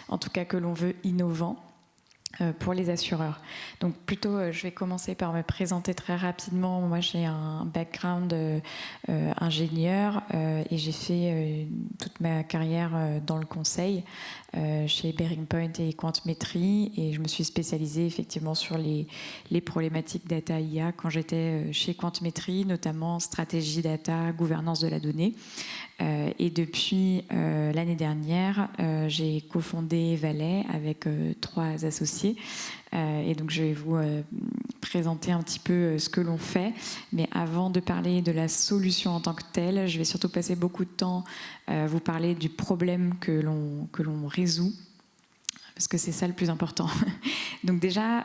en tout cas que l'on veut, innovants pour les assureurs. Donc plutôt, je vais commencer par me présenter très rapidement. Moi, j'ai un background ingénieur et j'ai fait toute ma carrière dans le conseil chez Bearing Point et Quantmetry, et je me suis spécialisée effectivement sur les problématiques data IA quand j'étais chez Quantmetry, notamment stratégie data, gouvernance de la donnée. Et depuis l'année dernière, j'ai cofondé Valais avec 3 associés. Et donc je vais vous présenter un petit peu ce que l'on fait. Mais avant de parler de la solution en tant que telle, je vais surtout passer beaucoup de temps à vous parler du problème que l'on résout, parce que c'est ça le plus important. Donc déjà,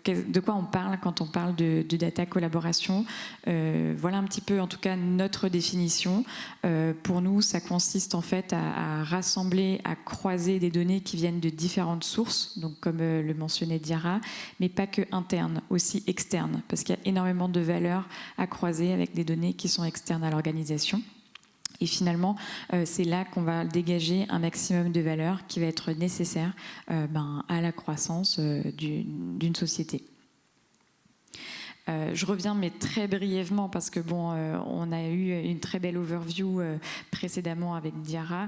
de quoi on parle quand on parle de data collaboration? Voilà un petit peu, en tout cas, notre définition. Pour nous, ça consiste en fait à rassembler, à croiser des données qui viennent de différentes sources, donc comme le mentionnait Diarra, mais pas que internes, aussi externes, parce qu'il y a énormément de valeur à croiser avec des données qui sont externes à l'organisation. Et finalement, c'est là qu'on va dégager un maximum de valeur qui va être nécessaire à la croissance d'une société. Je reviens, mais très brièvement, parce que on a eu une très belle overview précédemment avec Diarra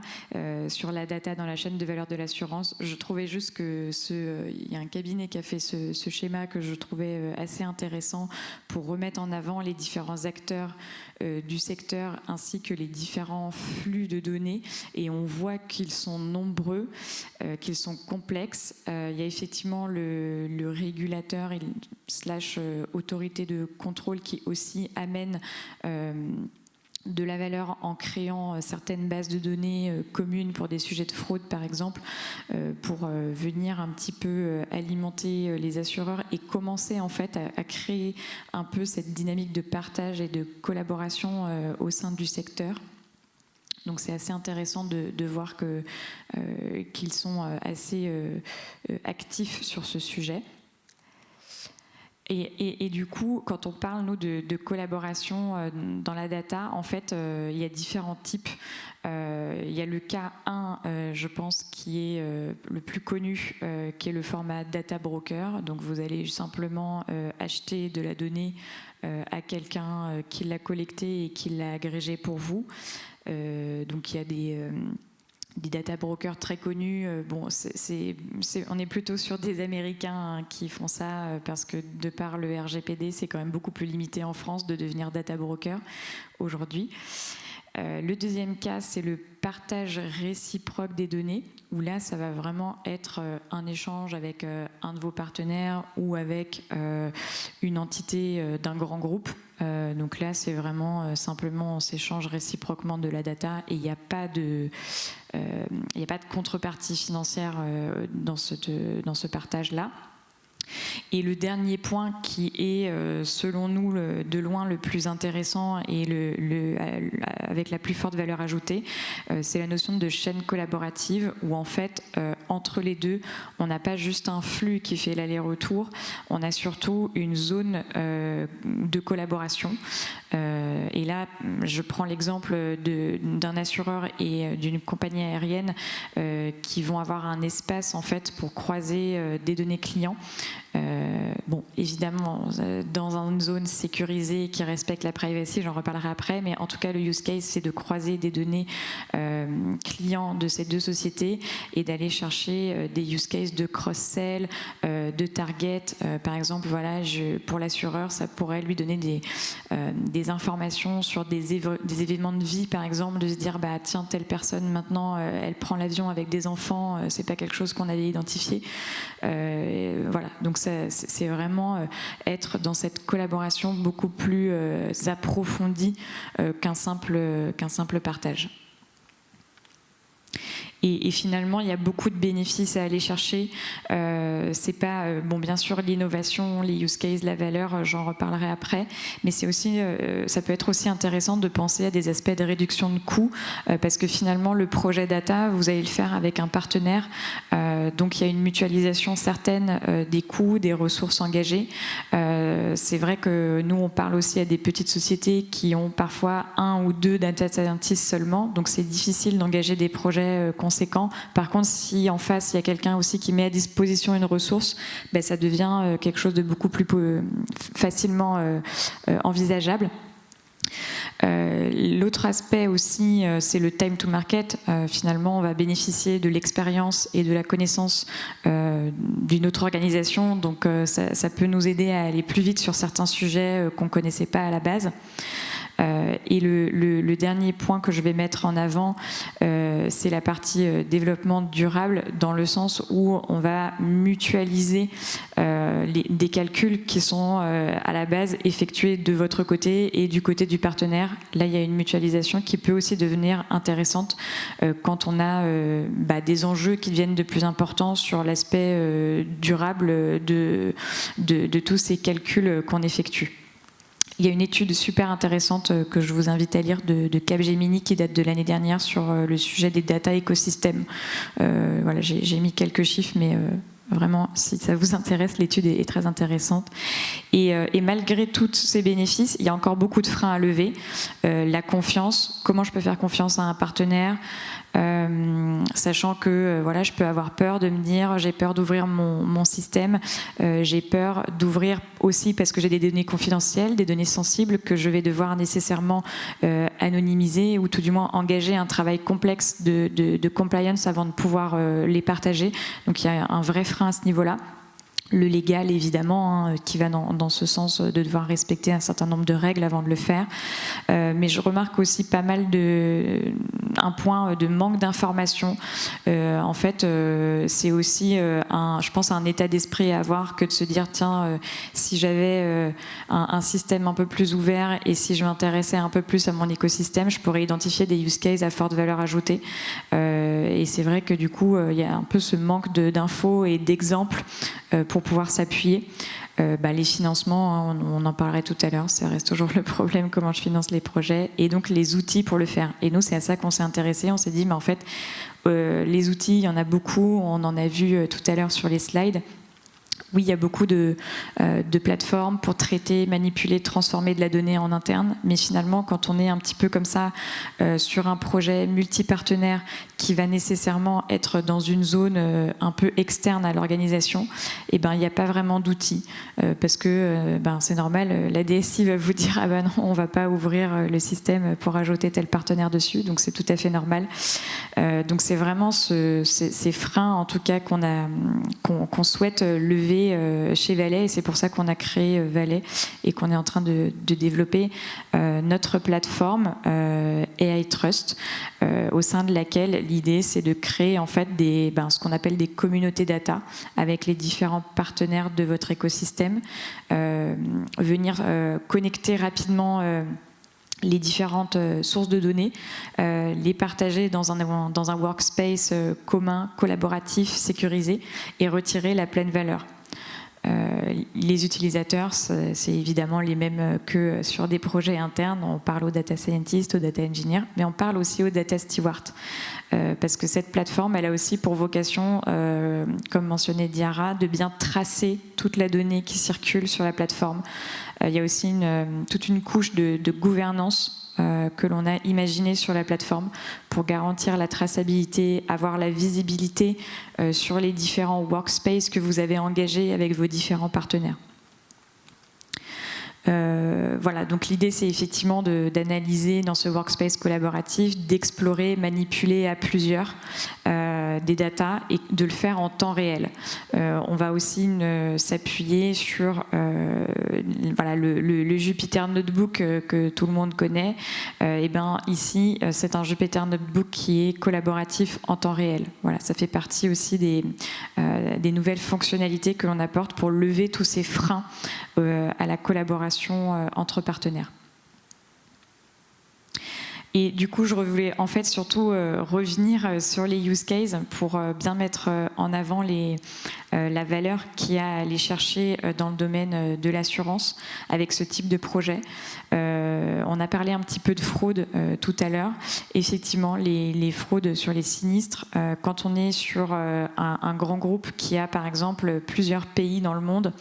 sur la data dans la chaîne de valeur de l'assurance. Je trouvais juste que il y a un cabinet qui a fait ce schéma que je trouvais assez intéressant pour remettre en avant les différents acteurs du secteur ainsi que les différents flux de données, et on voit qu'ils sont nombreux, qu'ils sont complexes. Il y a effectivement le régulateur / autorité de contrôle qui aussi amène de la valeur en créant certaines bases de données communes pour des sujets de fraude, par exemple, pour venir un petit peu alimenter les assureurs et commencer en fait à créer un peu cette dynamique de partage et de collaboration au sein du secteur. Donc c'est assez intéressant de voir qu'ils sont assez actifs sur ce sujet. Et du coup, quand on parle, nous, de collaboration dans la data, en fait, il y a différents types. Il y a le cas 1, je pense, qui est le plus connu, qui est le format data broker. Donc, vous allez simplement acheter de la donnée à quelqu'un qui l'a collectée et qui l'a agrégée pour vous. Donc, il y a des data brokers très connus. On est plutôt sur des Américains qui font ça parce que de par le RGPD, c'est quand même beaucoup plus limité en France de devenir data broker aujourd'hui. Le deuxième cas, c'est le partage réciproque des données, où là, ça va vraiment être un échange avec un de vos partenaires ou avec une entité d'un grand groupe. Donc là, c'est vraiment simplement on s'échange réciproquement de la data et il n'y a pas de contrepartie financière dans ce partage-là. Et le dernier point qui est, selon nous, de loin le plus intéressant et avec la plus forte valeur ajoutée, c'est la notion de chaîne collaborative où en fait, entre les deux, on n'a pas juste un flux qui fait l'aller-retour, on a surtout une zone de collaboration. Et là, je prends l'exemple d'un assureur et d'une compagnie aérienne qui vont avoir un espace en fait pour croiser des données clients. Bon, évidemment, dans une zone sécurisée qui respecte la privacy, j'en reparlerai après, mais en tout cas, le use case, c'est de croiser des données clients de ces deux sociétés et d'aller chercher des use cases de cross-sell, de target. Par exemple, voilà, pour l'assureur, ça pourrait lui donner des informations sur des événements de vie, par exemple, de se dire, bah tiens, telle personne, maintenant, elle prend l'avion avec des enfants, c'est pas quelque chose qu'on avait identifié. Voilà, donc c'est vraiment être dans cette collaboration beaucoup plus approfondie qu'un simple partage. Et finalement, il y a beaucoup de bénéfices à aller chercher. C'est pas, bon, bien sûr, l'innovation, les use cases, la valeur, j'en reparlerai après, mais c'est aussi, ça peut être aussi intéressant de penser à des aspects de réduction de coûts, parce que finalement, le projet data, vous allez le faire avec un partenaire, donc il y a une mutualisation certaine des coûts, des ressources engagées. C'est vrai que nous, on parle aussi à des petites sociétés qui ont parfois 1 ou 2 data scientists seulement, donc c'est difficile d'engager des projets conséquents. Par contre, si en face, il y a quelqu'un aussi qui met à disposition une ressource, ben, ça devient quelque chose de beaucoup plus facilement envisageable. L'autre aspect aussi, c'est le time to market. Finalement, on va bénéficier de l'expérience et de la connaissance d'une autre organisation, donc ça peut nous aider à aller plus vite sur certains sujets qu'on ne connaissait pas à la base. Et le dernier point que je vais mettre en avant, c'est la partie développement durable, dans le sens où on va mutualiser des calculs qui sont à la base effectués de votre côté et du côté du partenaire. Là, il y a une mutualisation qui peut aussi devenir intéressante quand on a des enjeux qui deviennent de plus importants sur l'aspect durable de tous ces calculs qu'on effectue. Il y a une étude super intéressante que je vous invite à lire de Capgemini qui date de l'année dernière sur le sujet des data écosystèmes. Voilà, j'ai mis quelques chiffres, mais vraiment, si ça vous intéresse, l'étude est très intéressante. Et malgré tous ces bénéfices, il y a encore beaucoup de freins à lever. La confiance, comment je peux faire confiance à un partenaire, sachant que voilà, je peux avoir peur de me dire j'ai peur d'ouvrir mon système, j'ai peur d'ouvrir aussi parce que j'ai des données confidentielles, des données sensibles que je vais devoir nécessairement anonymiser ou tout du moins engager un travail complexe de compliance avant de pouvoir les partager. Donc il y a un vrai frein à ce niveau-là. Le légal, évidemment, qui va dans ce sens de devoir respecter un certain nombre de règles avant de le faire. Mais je remarque aussi pas mal un point de manque d'information. En fait, c'est aussi, je pense, un état d'esprit à avoir que de se dire, tiens, si j'avais un système un peu plus ouvert et si je m'intéressais un peu plus à mon écosystème, je pourrais identifier des use cases à forte valeur ajoutée. Et c'est vrai que du coup, il y a un peu ce manque d'infos et d'exemples pour pouvoir s'appuyer. Les financements, on en parlerait tout à l'heure, ça reste toujours le problème, comment je finance les projets, et donc les outils pour le faire. Et nous, c'est à ça qu'on s'est intéressé, on s'est dit, mais en fait, les outils, il y en a beaucoup, on en a vu tout à l'heure sur les slides. Oui, il y a beaucoup de plateformes pour traiter, manipuler, transformer de la donnée en interne, mais finalement, quand on est un petit peu comme ça sur un projet multipartenaire qui va nécessairement être dans une zone un peu externe à l'organisation, il n'y a pas vraiment d'outils, parce que c'est normal, la DSI va vous dire « Ah ben non, on ne va pas ouvrir le système pour ajouter tel partenaire dessus », donc c'est tout à fait normal. Donc c'est vraiment ces freins, en tout cas, qu'on souhaite lever chez Valet, et c'est pour ça qu'on a créé Valet et qu'on est en train de développer notre plateforme AI Trust, au sein de laquelle l'idée c'est de créer en fait ce qu'on appelle des communautés data avec les différents partenaires de votre écosystème, venir connecter rapidement les différentes sources de données, les partager dans un workspace commun, collaboratif, sécurisé, et retirer la pleine valeur. les utilisateurs, c'est évidemment les mêmes que sur des projets internes. On parle aux data scientists, aux data engineers, mais on parle aussi aux data stewards. Parce que cette plateforme, elle a aussi pour vocation, comme mentionné Diarra, de bien tracer toute la donnée qui circule sur la plateforme. Il y a aussi toute une couche de gouvernance que l'on a imaginée sur la plateforme pour garantir la traçabilité, avoir la visibilité sur les différents workspaces que vous avez engagés avec vos différents partenaires. Voilà, donc l'idée c'est effectivement d'analyser dans ce workspace collaboratif, d'explorer, manipuler à plusieurs des datas et de le faire en temps réel. On va aussi s'appuyer sur voilà, le Jupyter Notebook que tout le monde connaît. Et ben, ici, c'est un Jupyter Notebook qui est collaboratif en temps réel. Voilà, ça fait partie aussi des nouvelles fonctionnalités que l'on apporte pour lever tous ces freins à la collaboration entre partenaires. Et du coup, je voulais en fait surtout revenir sur les use cases pour bien mettre en avant la valeur qu'il y a à aller chercher dans le domaine de l'assurance avec ce type de projet. On a parlé un petit peu de fraude tout à l'heure. Effectivement, les fraudes sur les sinistres, quand on est sur un grand groupe qui a par exemple plusieurs pays dans le monde,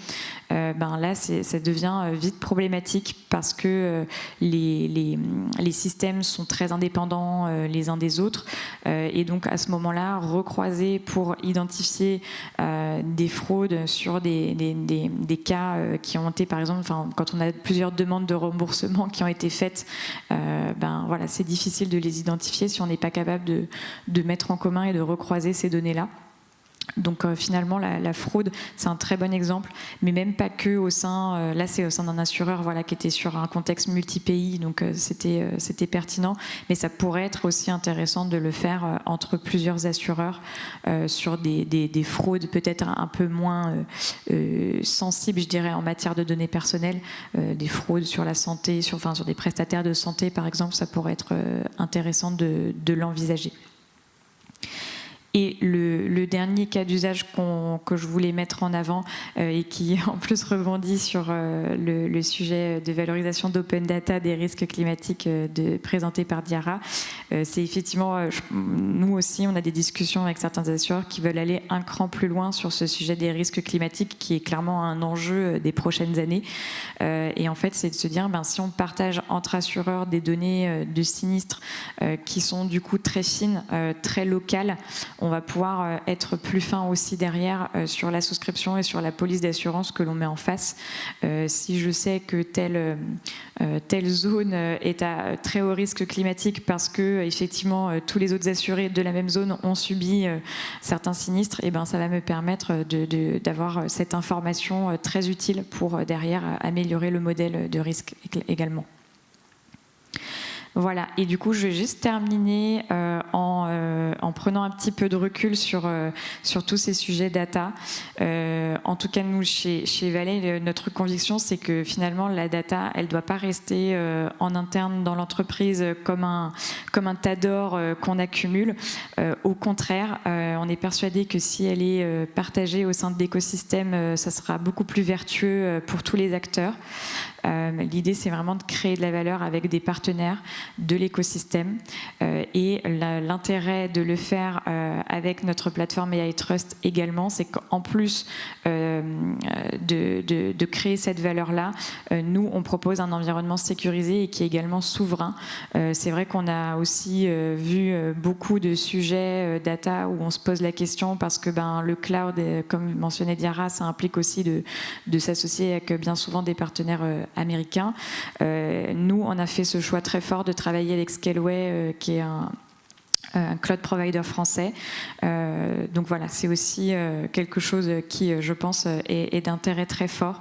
ben là, ça devient vite problématique parce que les systèmes sont très indépendants les uns des autres. Et donc, à ce moment-là, recroiser pour identifier des fraudes sur des cas qui ont été, par exemple, quand on a plusieurs demandes de remboursement qui ont été faites, ben voilà, c'est difficile de les identifier si on n'est pas capable de mettre en commun et de recroiser ces données-là. Donc finalement la fraude c'est un très bon exemple, mais même pas que au sein, là c'est au sein d'un assureur voilà, qui était sur un contexte multi-pays, donc c'était pertinent, mais ça pourrait être aussi intéressant de le faire entre plusieurs assureurs sur des fraudes peut-être un peu moins sensibles, je dirais, en matière de données personnelles, des fraudes sur la santé, sur des prestataires de santé par exemple, ça pourrait être intéressant de l'envisager. Et le dernier cas d'usage que je voulais mettre en avant et qui en plus rebondit sur le sujet de valorisation d'open data des risques climatiques présenté par Diarra, c'est effectivement, nous aussi on a des discussions avec certains assureurs qui veulent aller un cran plus loin sur ce sujet des risques climatiques qui est clairement un enjeu des prochaines années. Et en fait c'est de se dire si on partage entre assureurs des données de sinistres qui sont du coup très fines, très locales, on va pouvoir être plus fin aussi derrière sur la souscription et sur la police d'assurance que l'on met en face. Si je sais que telle zone est à très haut risque climatique parce que effectivement tous les autres assurés de la même zone ont subi certains sinistres, et ça va me permettre d'avoir cette information très utile pour derrière améliorer le modèle de risque également. Voilà, et du coup, je vais juste terminer en prenant un petit peu de recul sur tous ces sujets data. En tout cas, nous, chez Valley, notre conviction, c'est que finalement, la data, elle ne doit pas rester en interne dans l'entreprise comme un tas d'or qu'on accumule. Au contraire, on est persuadé que si elle est partagée au sein de l'écosystème, ça sera beaucoup plus vertueux pour tous les acteurs. L'idée, c'est vraiment de créer de la valeur avec des partenaires de l'écosystème et l'intérêt de le faire avec notre plateforme AI Trust également, c'est qu'en plus de créer cette valeur-là, nous, on propose un environnement sécurisé et qui est également souverain. C'est vrai qu'on a aussi vu beaucoup de sujets data où on se pose la question parce que le cloud, comme mentionnait Diarra, ça implique aussi de s'associer avec bien souvent des partenaires américains. Nous, on a fait ce choix très fort de travailler avec Scaleway, qui est un cloud provider français. Donc voilà, c'est aussi quelque chose qui, je pense, est d'intérêt très fort.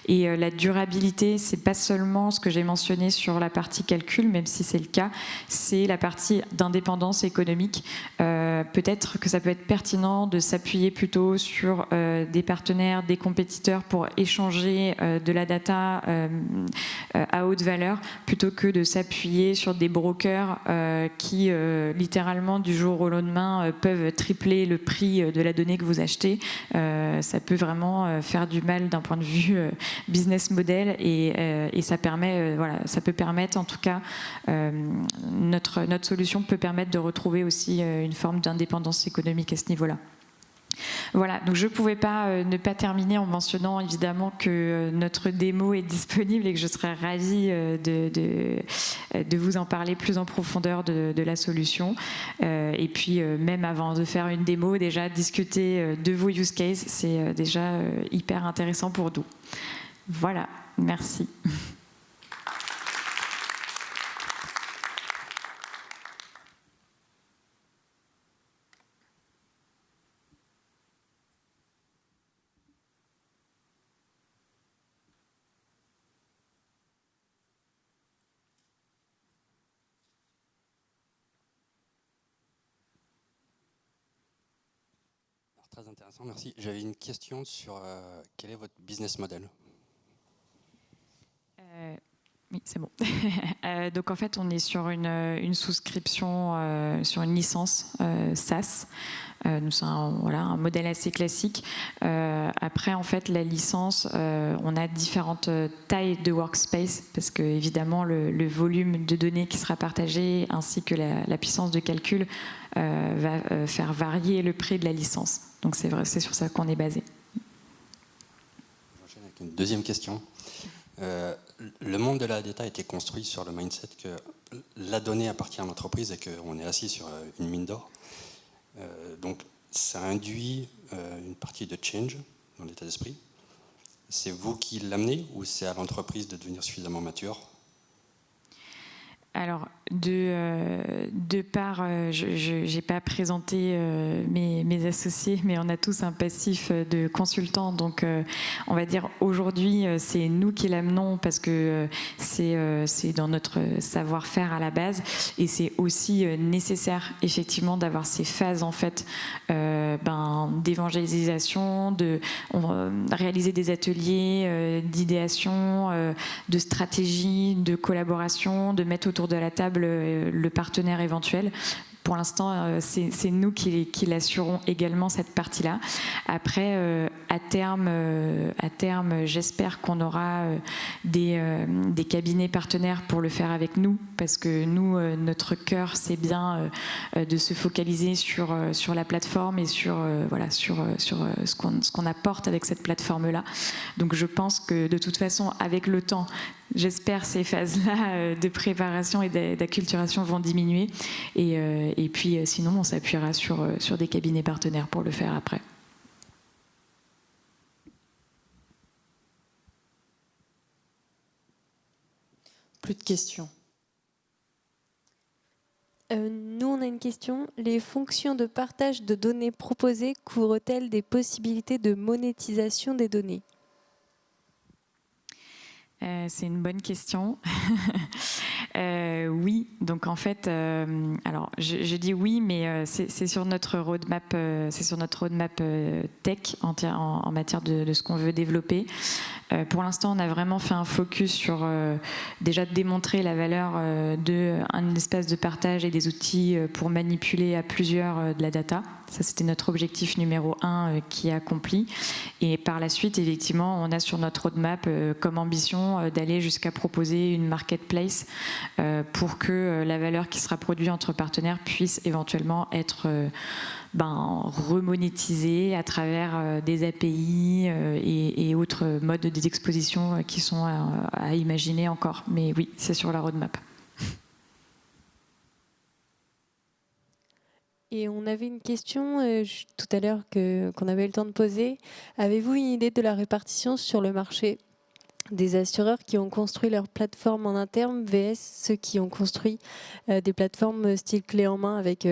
Et la durabilité, c'est pas seulement ce que j'ai mentionné sur la partie calcul, même si c'est le cas, c'est la partie d'indépendance économique. Peut-être que ça peut être pertinent de s'appuyer plutôt sur des partenaires, des compétiteurs pour échanger de la data à haute valeur, plutôt que de s'appuyer sur des brokers qui littéralement littéralement du jour au lendemain peuvent tripler le prix de la donnée que vous achetez, ça peut vraiment faire du mal d'un point de vue business model et ça permet, ça peut permettre en tout cas, notre solution peut permettre de retrouver aussi une forme d'indépendance économique à ce niveau-là. Voilà, donc je ne pouvais pas ne pas terminer en mentionnant évidemment que notre démo est disponible et que je serais ravie de vous en parler plus en profondeur de la solution. Et puis même avant de faire une démo, déjà discuter de vos use cases, c'est déjà hyper intéressant pour nous. Voilà, merci. Très intéressant, merci. J'avais une question sur quel est votre business model? Oui, c'est bon. Donc en fait, on est sur une souscription, sur une licence SaaS. Donc c'est un modèle assez classique. Après, en fait, la licence, on a différentes tailles de workspace parce que évidemment le volume de données qui sera partagé ainsi que la puissance de calcul va faire varier le prix de la licence. Donc c'est vrai, c'est sur ça qu'on est basé. J'enchaîne avec une deuxième question. Le monde de la data a été construit sur le mindset que la donnée appartient à l'entreprise et qu'on est assis sur une mine d'or. Donc ça induit une partie de change dans l'état d'esprit. C'est vous qui l'amenez ou c'est à l'entreprise de devenir suffisamment mature? Alors, de part, je n'ai pas présenté mes associés, mais on a tous un passif de consultant. Donc, on va dire aujourd'hui, c'est nous qui l'amenons parce que c'est dans notre savoir-faire à la base. Et c'est aussi nécessaire, effectivement, d'avoir ces phases, en fait, d'évangélisation, de réaliser des ateliers d'idéation, de stratégie, de collaboration, de mettre autour de la table le partenaire éventuel. Pour l'instant, c'est nous qui l'assurons également cette partie-là. Après, à terme, j'espère qu'on aura des cabinets partenaires pour le faire avec nous, parce que nous, notre cœur, c'est bien de se focaliser sur la plateforme et sur ce qu'on apporte avec cette plateforme-là. Donc, je pense que de toute façon, avec le temps, j'espère ces phases-là de préparation et d'acculturation vont diminuer. Et puis, sinon, on s'appuiera sur des cabinets partenaires pour le faire après. Plus de questions. Nous, on a une question. Les fonctions de partage de données proposées couvrent-elles des possibilités de monétisation des données ? C'est une bonne question. Oui, donc en fait, alors je dis oui, mais c'est sur notre roadmap, tech en matière de ce qu'on veut développer. Pour l'instant, on a vraiment fait un focus sur déjà démontrer la valeur d'un espace de partage et des outils pour manipuler à plusieurs de la data. Ça, c'était notre objectif numéro 1 qui est accompli. Et par la suite, effectivement, on a sur notre roadmap comme ambition d'aller jusqu'à proposer une marketplace pour que la valeur qui sera produite entre partenaires puisse éventuellement être remonétisée à travers des API et autres modes d'exposition qui sont à imaginer encore. Mais oui, c'est sur la roadmap. Et on avait une question tout à l'heure qu'on avait eu le temps de poser. Avez-vous une idée de la répartition sur le marché des assureurs qui ont construit leur plateforme en interne vs ceux qui ont construit des plateformes style clé en main avec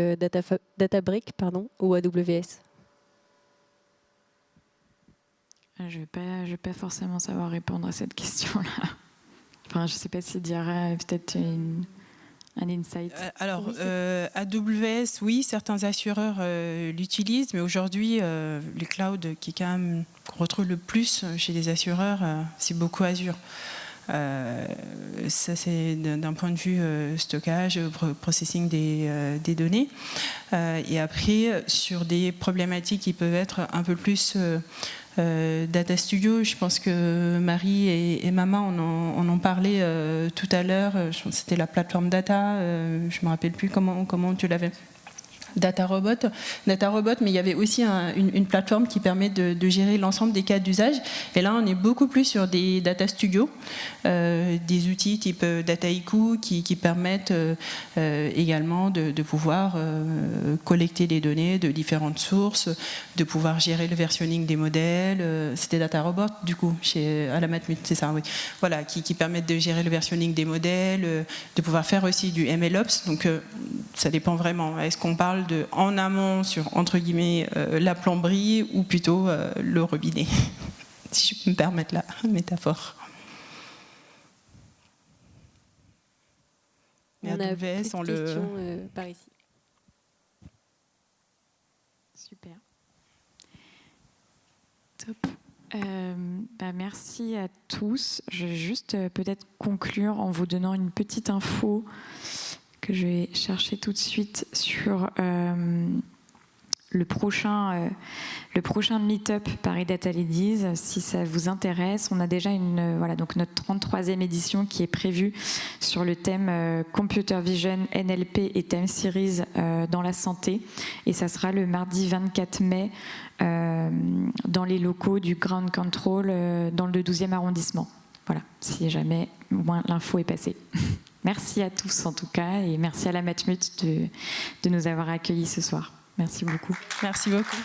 Databricks ou AWS? Je vais pas forcément savoir répondre à cette question-là. Enfin, je ne sais pas s'il y aura peut-être un insight. Alors, AWS, oui, certains assureurs l'utilisent, mais aujourd'hui, les clouds qu'on retrouve le plus chez les assureurs, c'est beaucoup Azure. Ça, c'est d'un point de vue stockage, processing des données. Et après, sur des problématiques qui peuvent être un peu plus Data Studio, je pense que Marie et Mama en ont parlé tout à l'heure. C'était la plateforme Data. Je ne me rappelle plus comment tu l'avais. Data Robot, mais il y avait aussi une plateforme qui permet de gérer l'ensemble des cas d'usage. Et là, on est beaucoup plus sur des Data Studio, des outils type Dataiku qui permettent également de pouvoir collecter des données de différentes sources, de pouvoir gérer le versionning des modèles. C'était Data Robot, du coup, à la Matmut, c'est ça, oui. Voilà, qui permettent de gérer le versionning des modèles, de pouvoir faire aussi du MLOps. Donc, ça dépend vraiment. Est-ce qu'on parle en amont sur, entre guillemets, la plomberie ou plutôt le robinet, si je peux me permettre la métaphore. On a plus de questions par ici. Super. Top. Merci à tous. Je vais juste peut-être conclure en vous donnant une petite info que je vais chercher tout de suite sur le prochain Meetup Paris Data Ladies. Si ça vous intéresse, on a déjà donc notre 33e édition qui est prévue sur le thème Computer Vision, NLP et Time Series dans la santé. Et ça sera le mardi 24 mai dans les locaux du Ground Control dans le 12e arrondissement. Voilà, si jamais au moins l'info est passée. Merci à tous en tout cas et merci à la Matmut de nous avoir accueillis ce soir. Merci beaucoup. Merci beaucoup.